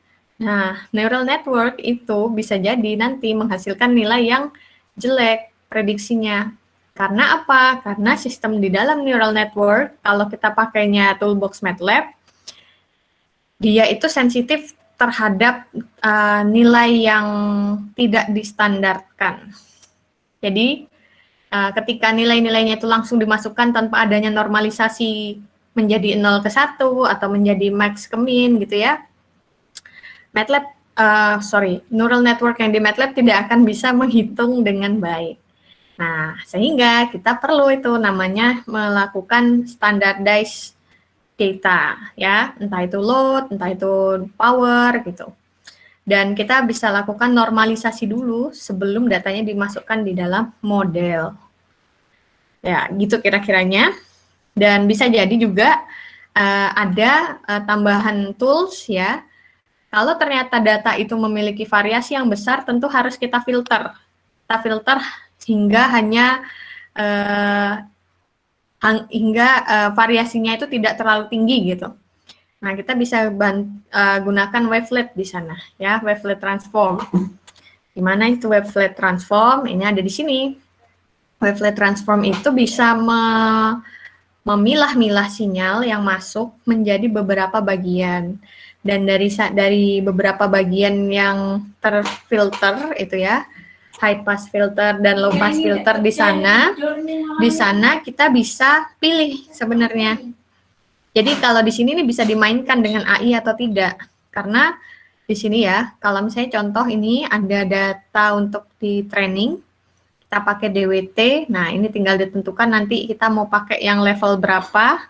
Nah, neural network itu bisa jadi nanti menghasilkan nilai yang jelek prediksinya. Karena apa? Karena sistem di dalam neural network, kalau kita pakainya toolbox MATLAB, dia itu sensitif terhadap nilai yang tidak distandarkan. Jadi, ketika nilai-nilainya itu langsung dimasukkan tanpa adanya normalisasi menjadi 0 ke 1 atau menjadi max ke min gitu ya, neural network yang di MATLAB tidak akan bisa menghitung dengan baik. Nah, sehingga kita perlu itu namanya melakukan standardized data, ya, entah itu load, entah itu power, gitu. Dan kita bisa lakukan normalisasi dulu sebelum datanya dimasukkan di dalam model. Ya, gitu kira-kiranya. Dan bisa jadi juga ada tambahan tools, ya. Kalau ternyata data itu memiliki variasi yang besar, tentu harus kita filter. Kita filter hingga variasinya itu tidak terlalu tinggi gitu. Nah, kita bisa gunakan wavelet di sana, ya, wavelet transform. Di mana itu wavelet transform? Ini ada di sini. Wavelet transform itu bisa memilah-milah sinyal yang masuk menjadi beberapa bagian. Dan dari beberapa bagian yang terfilter itu ya, high pass filter dan low pass filter di sana kita bisa pilih sebenarnya. Jadi kalau di sini nih bisa dimainkan dengan AI atau tidak. Karena di sini ya, kalau misalnya contoh ini ada data untuk di training, kita pakai DWT. Nah, ini tinggal ditentukan nanti kita mau pakai yang level berapa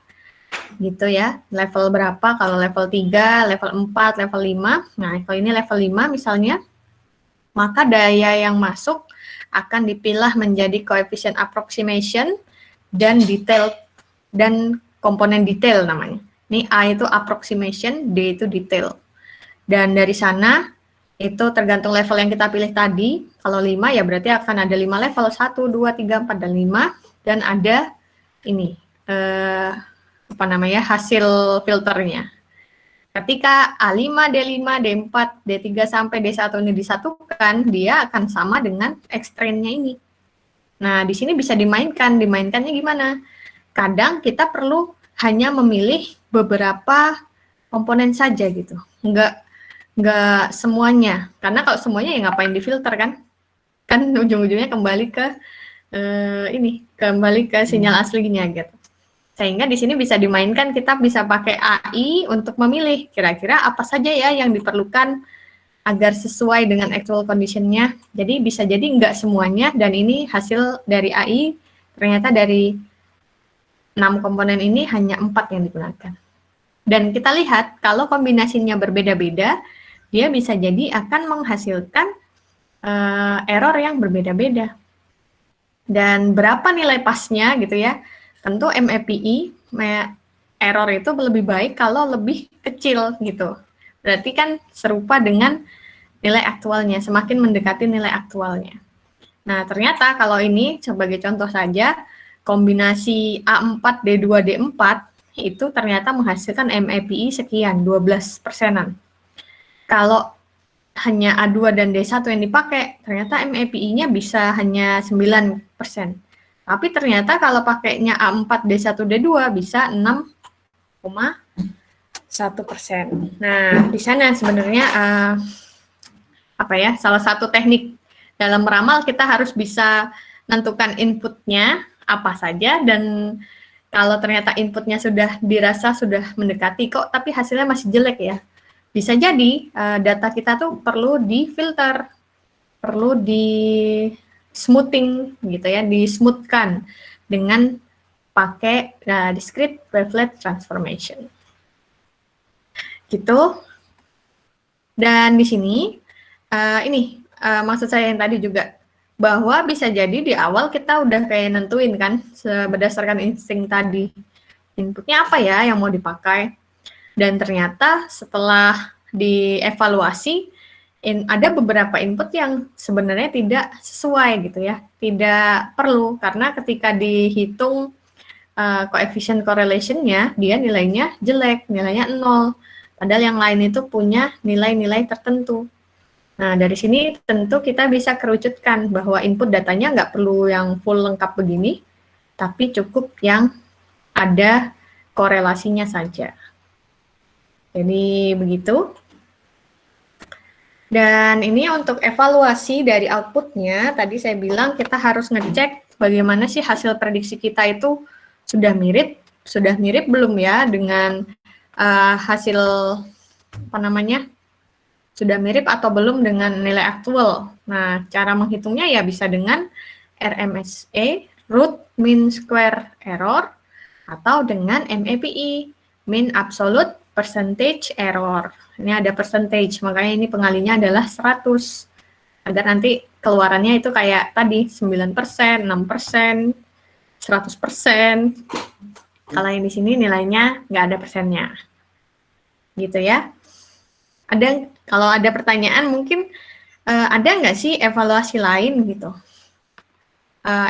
gitu ya, level berapa, kalau level 3, level 4, level 5, nah kalau ini level 5 misalnya, maka daya yang masuk akan dipilah menjadi coefficient approximation dan detail, dan komponen detail namanya. Ini A itu approximation, D itu detail. Dan dari sana, itu tergantung level yang kita pilih tadi, kalau 5 ya berarti akan ada 5 level, 1, 2, 3, 4, dan 5, dan ada ini, hasil filternya. Ketika A5, D5, D4, D3 sampai D1 ini disatukan, dia akan sama dengan X-train-nya ini. Nah, di sini bisa dimainkannya gimana? Kadang kita perlu hanya memilih beberapa komponen saja gitu, nggak semuanya, karena kalau semuanya ya ngapain difilter kan ujung-ujungnya kembali ke sinyal aslinya gitu. Sehingga di sini bisa dimainkan, kita bisa pakai AI untuk memilih kira-kira apa saja ya yang diperlukan agar sesuai dengan actual condition-nya. Jadi bisa jadi nggak semuanya, dan ini hasil dari AI, ternyata dari 6 komponen ini hanya 4 yang digunakan. Dan kita lihat kalau kombinasinya berbeda-beda, dia bisa jadi akan menghasilkan error yang berbeda-beda. Dan berapa nilai pasnya gitu ya, tentu MAPI, error itu lebih baik kalau lebih kecil gitu. Berarti kan serupa dengan nilai aktualnya, semakin mendekati nilai aktualnya. Nah, ternyata kalau ini sebagai contoh saja, kombinasi A4, D2, D4, itu ternyata menghasilkan MAPI sekian, 12%-an. Kalau hanya A2 dan D1 yang dipakai, ternyata MAPI-nya bisa hanya 9%. Tapi ternyata kalau pakainya A4, D1, D2 bisa 6,1%. Nah, di sana sebenarnya salah satu teknik dalam meramal kita harus bisa menentukan inputnya apa saja, dan kalau ternyata inputnya sudah dirasa sudah mendekati kok tapi hasilnya masih jelek ya, bisa jadi data kita tuh perlu difilter, perlu di smoothing gitu ya, di-smoothkan dengan pakai discrete wavelet transformation. Gitu. Dan di sini maksud saya yang tadi juga, bahwa bisa jadi di awal kita udah kayak nentuin kan berdasarkan insting tadi inputnya apa ya yang mau dipakai, dan ternyata setelah dievaluasi ada beberapa input yang sebenarnya tidak sesuai gitu ya, tidak perlu, karena ketika dihitung coefficient correlation-nya dia nilainya jelek, nilainya 0, padahal yang lain itu punya nilai-nilai tertentu. Nah, dari sini tentu kita bisa kerucutkan bahwa input datanya nggak perlu yang full lengkap begini, tapi cukup yang ada korelasinya saja. Jadi begitu. Dan ini untuk evaluasi dari outputnya, tadi saya bilang kita harus ngecek bagaimana sih hasil prediksi kita itu sudah mirip belum ya dengan hasil sudah mirip atau belum dengan nilai aktual. Nah, cara menghitungnya ya bisa dengan RMSE, root mean square error, atau dengan MAPI, mean absolute percentage error. Ini ada percentage, makanya ini pengalinya adalah 100. Agar nanti keluarannya itu kayak tadi, 9%, 6%, 100%. Kalau yang di sini nilainya nggak ada persennya. Gitu ya. Kalau ada pertanyaan mungkin ada nggak sih evaluasi lain gitu?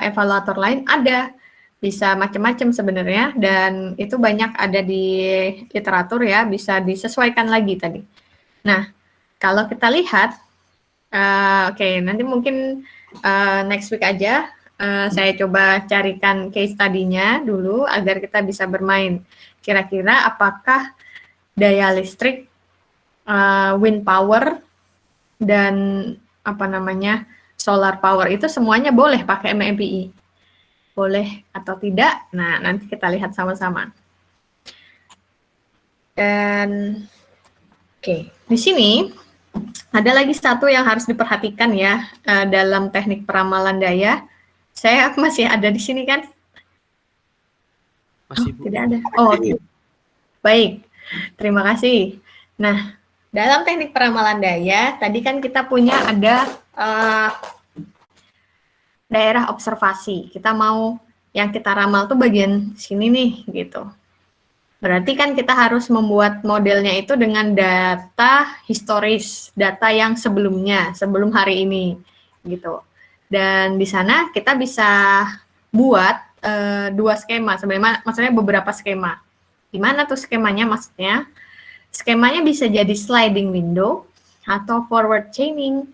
Evaluator lain ada, bisa macam-macam sebenarnya, dan itu banyak ada di literatur ya, bisa disesuaikan lagi tadi. Nah, kalau kita lihat, nanti mungkin next week aja saya coba carikan case study-nya dulu agar kita bisa bermain. Kira-kira apakah daya listrik, wind power, dan solar power itu semuanya boleh pakai MAPI, boleh atau tidak? Nah, nanti kita lihat sama-sama. Dan di sini ada lagi satu yang harus diperhatikan ya dalam teknik peramalan daya. Saya masih ada di sini kan? Masih, Bu. Tidak ada. Oh, okay. Baik. Terima kasih. Nah, dalam teknik peramalan daya, tadi kan kita punya ada daerah observasi. Kita mau yang kita ramal tuh bagian sini nih, gitu. Berarti kan kita harus membuat modelnya itu dengan data historis, data yang sebelumnya, sebelum hari ini, gitu. Dan di sana kita bisa buat 2 skema, sebenarnya maksudnya beberapa skema. Di mana tuh skemanya maksudnya? Skemanya bisa jadi sliding window, atau forward chaining,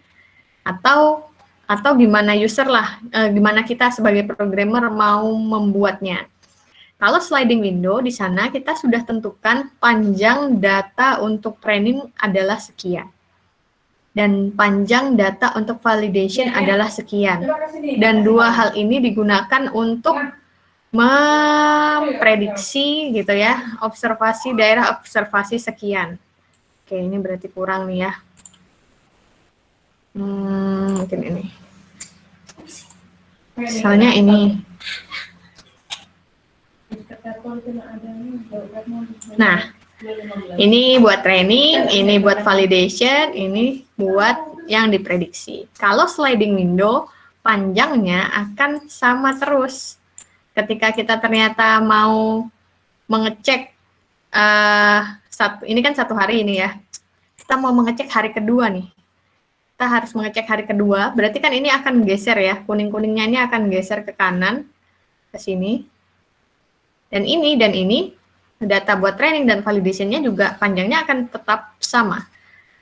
atau gimana user lah, gimana kita sebagai programmer mau membuatnya. Kalau sliding window, di sana kita sudah tentukan panjang data untuk training adalah sekian. Dan panjang data untuk validation adalah sekian. Dan 2 hal ini digunakan untuk memprediksi gitu ya, daerah observasi sekian. Oke, ini berarti kurang nih ya. Mungkin ini. Misalnya ini. Nah, ini buat training, ini buat validation, ini buat yang diprediksi. Kalau sliding window, panjangnya akan sama terus. Ketika kita ternyata mau mengecek, ini kan 1 hari ini ya, kita mau mengecek hari kedua nih, kita harus mengecek hari kedua, berarti kan ini akan geser ya, kuning-kuningnya ini akan geser ke kanan, ke sini, dan ini data buat training dan validation-nya juga panjangnya akan tetap sama.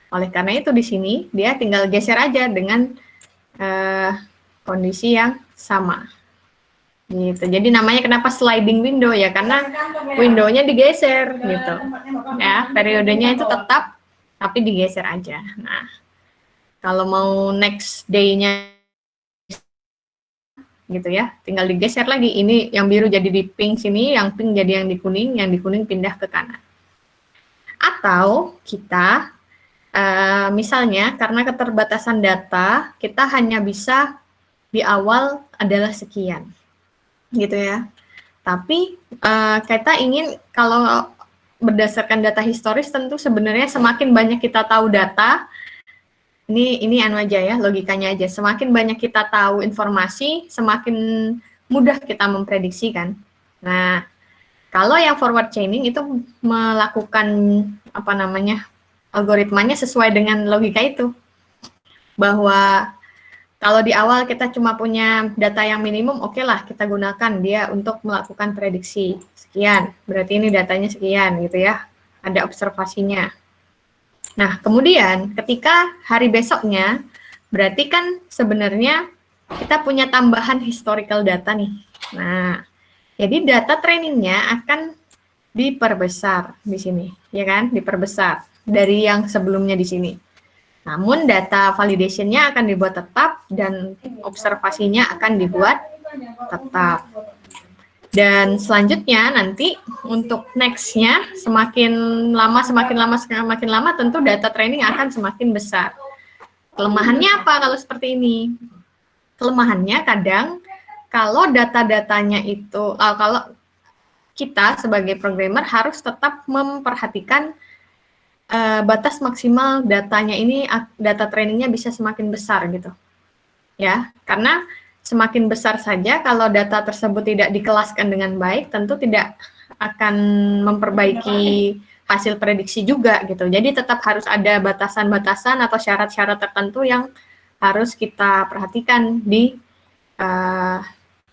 Oleh karena itu di sini dia tinggal geser aja dengan kondisi yang sama. Gitu. Jadi namanya kenapa sliding window ya, karena window-nya digeser gitu. Ya, periodenya itu tetap tapi digeser aja. Nah, kalau mau next day-nya gitu ya, tinggal digeser lagi. Ini yang biru jadi di pink sini, yang pink jadi yang di kuning pindah ke kanan. Atau kita misalnya karena keterbatasan data, kita hanya bisa di awal adalah sekian, gitu ya. Tapi kita ingin kalau berdasarkan data historis tentu sebenarnya semakin banyak kita tahu data, ini anu aja ya, logikanya aja. Semakin banyak kita tahu informasi, semakin mudah kita memprediksikan. Nah, kalau yang forward chaining itu melakukan apa namanya, algoritmanya sesuai dengan logika itu. Bahwa kalau di awal kita cuma punya data yang minimum, oke lah kita gunakan dia untuk melakukan prediksi. Sekian, berarti ini datanya sekian gitu ya. Ada observasinya. Nah, kemudian ketika hari besoknya, berarti kan sebenarnya kita punya tambahan historical data nih. Nah, jadi data trainingnya akan diperbesar di sini, ya kan? Diperbesar dari yang sebelumnya di sini. Namun data validation-nya akan dibuat tetap dan observasinya akan dibuat tetap. Dan selanjutnya nanti untuk next-nya semakin lama tentu data training akan semakin besar. Kelemahannya apa kalau seperti ini? Kelemahannya kadang kalau data-datanya itu, kalau kita sebagai programmer harus tetap memperhatikan batas maksimal datanya ini, data trainingnya bisa semakin besar gitu. Ya, karena semakin besar saja kalau data tersebut tidak dikelaskan dengan baik, tentu tidak akan memperbaiki hasil prediksi juga gitu. Jadi tetap harus ada batasan-batasan atau syarat-syarat tertentu yang harus kita perhatikan di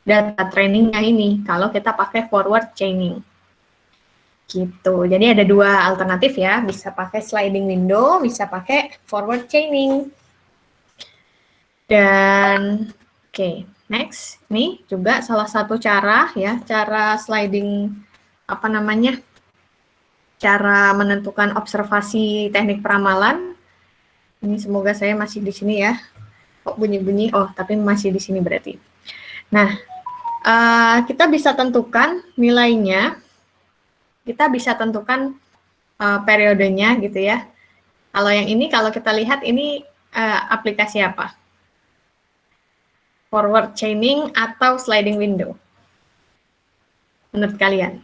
data trainingnya ini kalau kita pakai forward chaining. Gitu. Jadi ada dua alternatif ya, bisa pakai sliding window, bisa pakai forward chaining. Dan oke, next. Ini juga salah satu cara ya, cara sliding apa namanya? Cara menentukan observasi teknik peramalan. Ini semoga saya masih di sini ya. Kok bunyi-bunyi? Oh, tapi masih di sini berarti. Nah, kita bisa tentukan nilainya. Kita bisa tentukan periodenya gitu ya. Kalau yang ini, kalau kita lihat ini aplikasi apa? Forward chaining atau sliding window? Menurut kalian?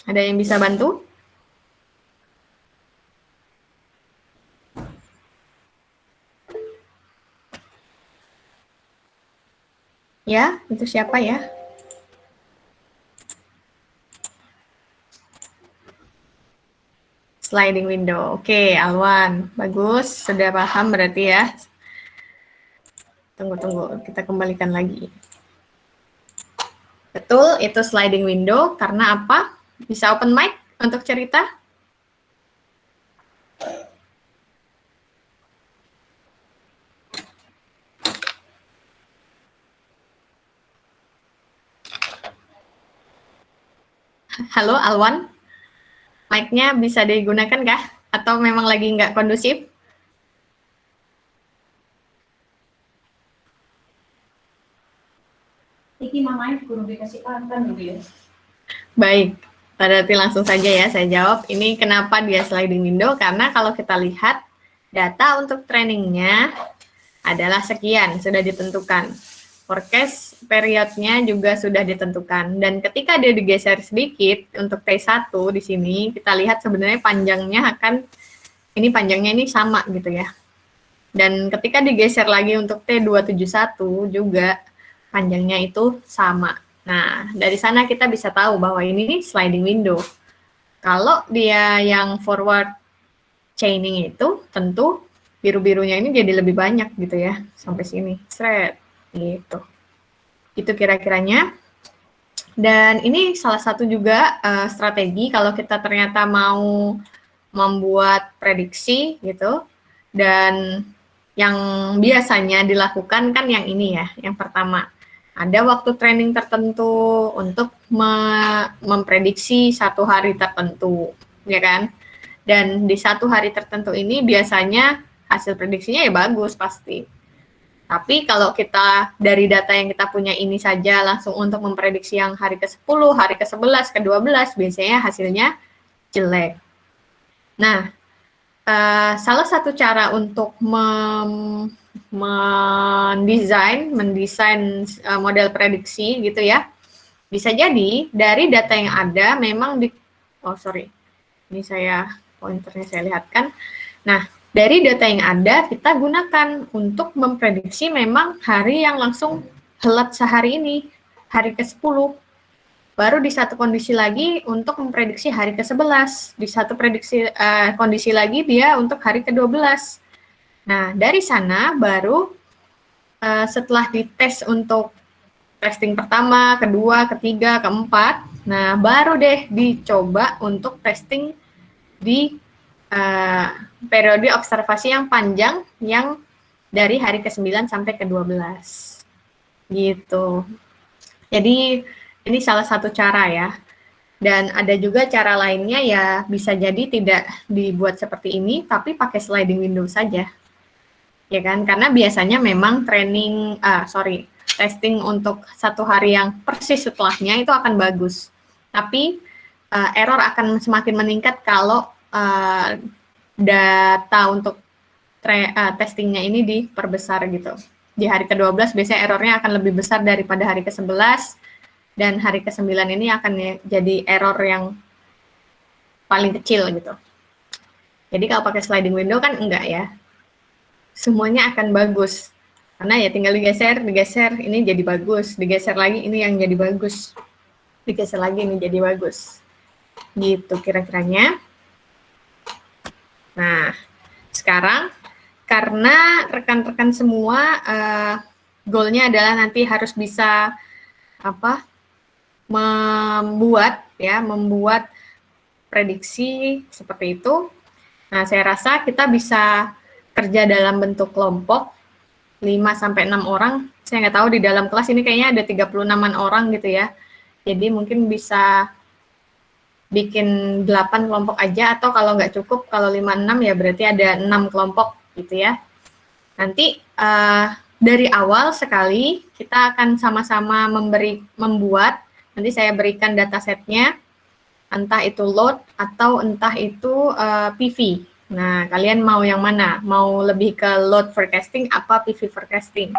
Ada yang bisa bantu? Ya, itu siapa ya? Sliding window. Oke, Alwan. Bagus, sudah paham berarti ya. Tunggu, kita kembalikan lagi. Betul, itu sliding window. Karena apa? Bisa open mic untuk cerita? Halo, Alwan? Mic-nya bisa digunakan kah? Atau memang lagi nggak kondusif? Iki mamanya guru dikasih pakan gitu ya. Baik, berarti langsung saja ya saya jawab. Ini kenapa dia sliding window? Karena kalau kita lihat data untuk trainingnya adalah sekian, sudah ditentukan. Forecast periodnya juga sudah ditentukan. Dan ketika dia digeser sedikit untuk T1 di sini, kita lihat sebenarnya panjangnya ini panjangnya ini sama gitu ya. Dan ketika digeser lagi untuk T271 juga panjangnya itu sama. Nah, dari sana kita bisa tahu bahwa ini sliding window. Kalau dia yang forward chaining itu tentu biru-birunya ini jadi lebih banyak gitu ya, sampai sini, seret, gitu. Itu kira-kiranya. Dan ini salah satu juga strategi kalau kita ternyata mau membuat prediksi gitu, dan yang biasanya dilakukan kan yang ini ya, yang pertama, ada waktu training tertentu untuk memprediksi satu hari tertentu, ya kan? Dan di satu hari tertentu ini biasanya hasil prediksinya ya bagus pasti. Tapi kalau kita dari data yang kita punya ini saja langsung untuk memprediksi yang hari ke-10, hari ke-11, ke-12, biasanya hasilnya jelek. Nah, salah satu cara untuk mendesain model prediksi gitu ya, bisa jadi dari data yang ada memang ini pointernya saya lihatkan. Nah, dari data yang ada kita gunakan untuk memprediksi memang hari yang langsung helat sehari ini, hari ke-10. Baru di satu kondisi lagi untuk memprediksi hari ke-11. Di satu kondisi lagi dia untuk hari ke-12. Nah, dari sana baru setelah dites untuk testing pertama, kedua, ketiga, keempat, nah baru deh dicoba untuk testing di periode observasi yang panjang yang dari hari ke-9 sampai ke-12. Gitu. Jadi ini salah satu cara ya. Dan ada juga cara lainnya ya, bisa jadi tidak dibuat seperti ini, tapi pakai sliding window saja. Ya kan, karena biasanya memang testing untuk satu hari yang persis setelahnya itu akan bagus. Tapi error akan semakin meningkat kalau data untuk testingnya ini diperbesar gitu. Di hari ke-12 biasanya errornya akan lebih besar daripada hari ke-11, dan hari ke-9 ini akan jadi error yang paling kecil gitu. Jadi kalau pakai sliding window kan enggak ya. Semuanya akan bagus. Karena ya tinggal digeser, ini jadi bagus. Digeser lagi, ini yang jadi bagus. Digeser lagi, ini jadi bagus. Gitu kira-kiranya. Nah, sekarang karena rekan-rekan semua goalnya adalah nanti harus bisa membuat prediksi seperti itu. Nah, saya rasa kita bisa kerja dalam bentuk kelompok 5-6 orang. Saya nggak tahu di dalam kelas ini kayaknya ada 36-an orang gitu ya. Jadi mungkin bisa bikin 8 kelompok aja, atau kalau nggak cukup, kalau 5-6 ya berarti ada 6 kelompok gitu ya. Nanti dari awal sekali kita akan sama-sama membuat. Nanti saya berikan datasetnya, entah itu load atau entah itu PV. Nah, kalian mau yang mana? Mau lebih ke load forecasting apa PV forecasting?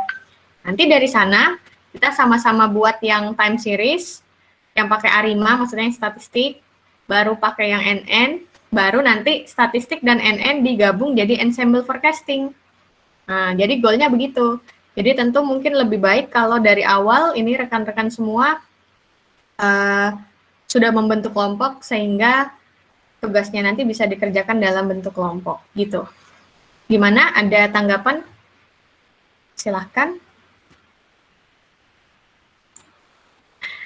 Nanti dari sana kita sama-sama buat yang time series, yang pakai ARIMA, maksudnya yang statistik, baru pakai yang NN, baru nanti statistik dan NN digabung jadi ensemble forecasting. Nah, jadi goalnya begitu. Jadi tentu mungkin lebih baik kalau dari awal ini rekan-rekan semua sudah membentuk kelompok sehingga tugasnya nanti bisa dikerjakan dalam bentuk kelompok gitu. Gimana? Ada tanggapan? Silahkan.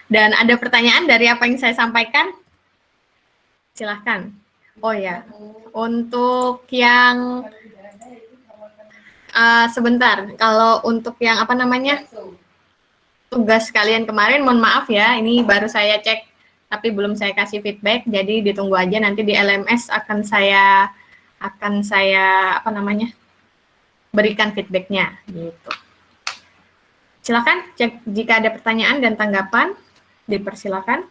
Dan ada pertanyaan dari apa yang saya sampaikan? Silahkan. Oh ya, untuk yang sebentar, kalau untuk yang tugas kalian kemarin, mohon maaf ya, ini baru saya cek, tapi belum saya kasih feedback, jadi ditunggu aja nanti di LMS akan saya berikan feedbacknya, gitu. Silakan, jika ada pertanyaan dan tanggapan, dipersilakan.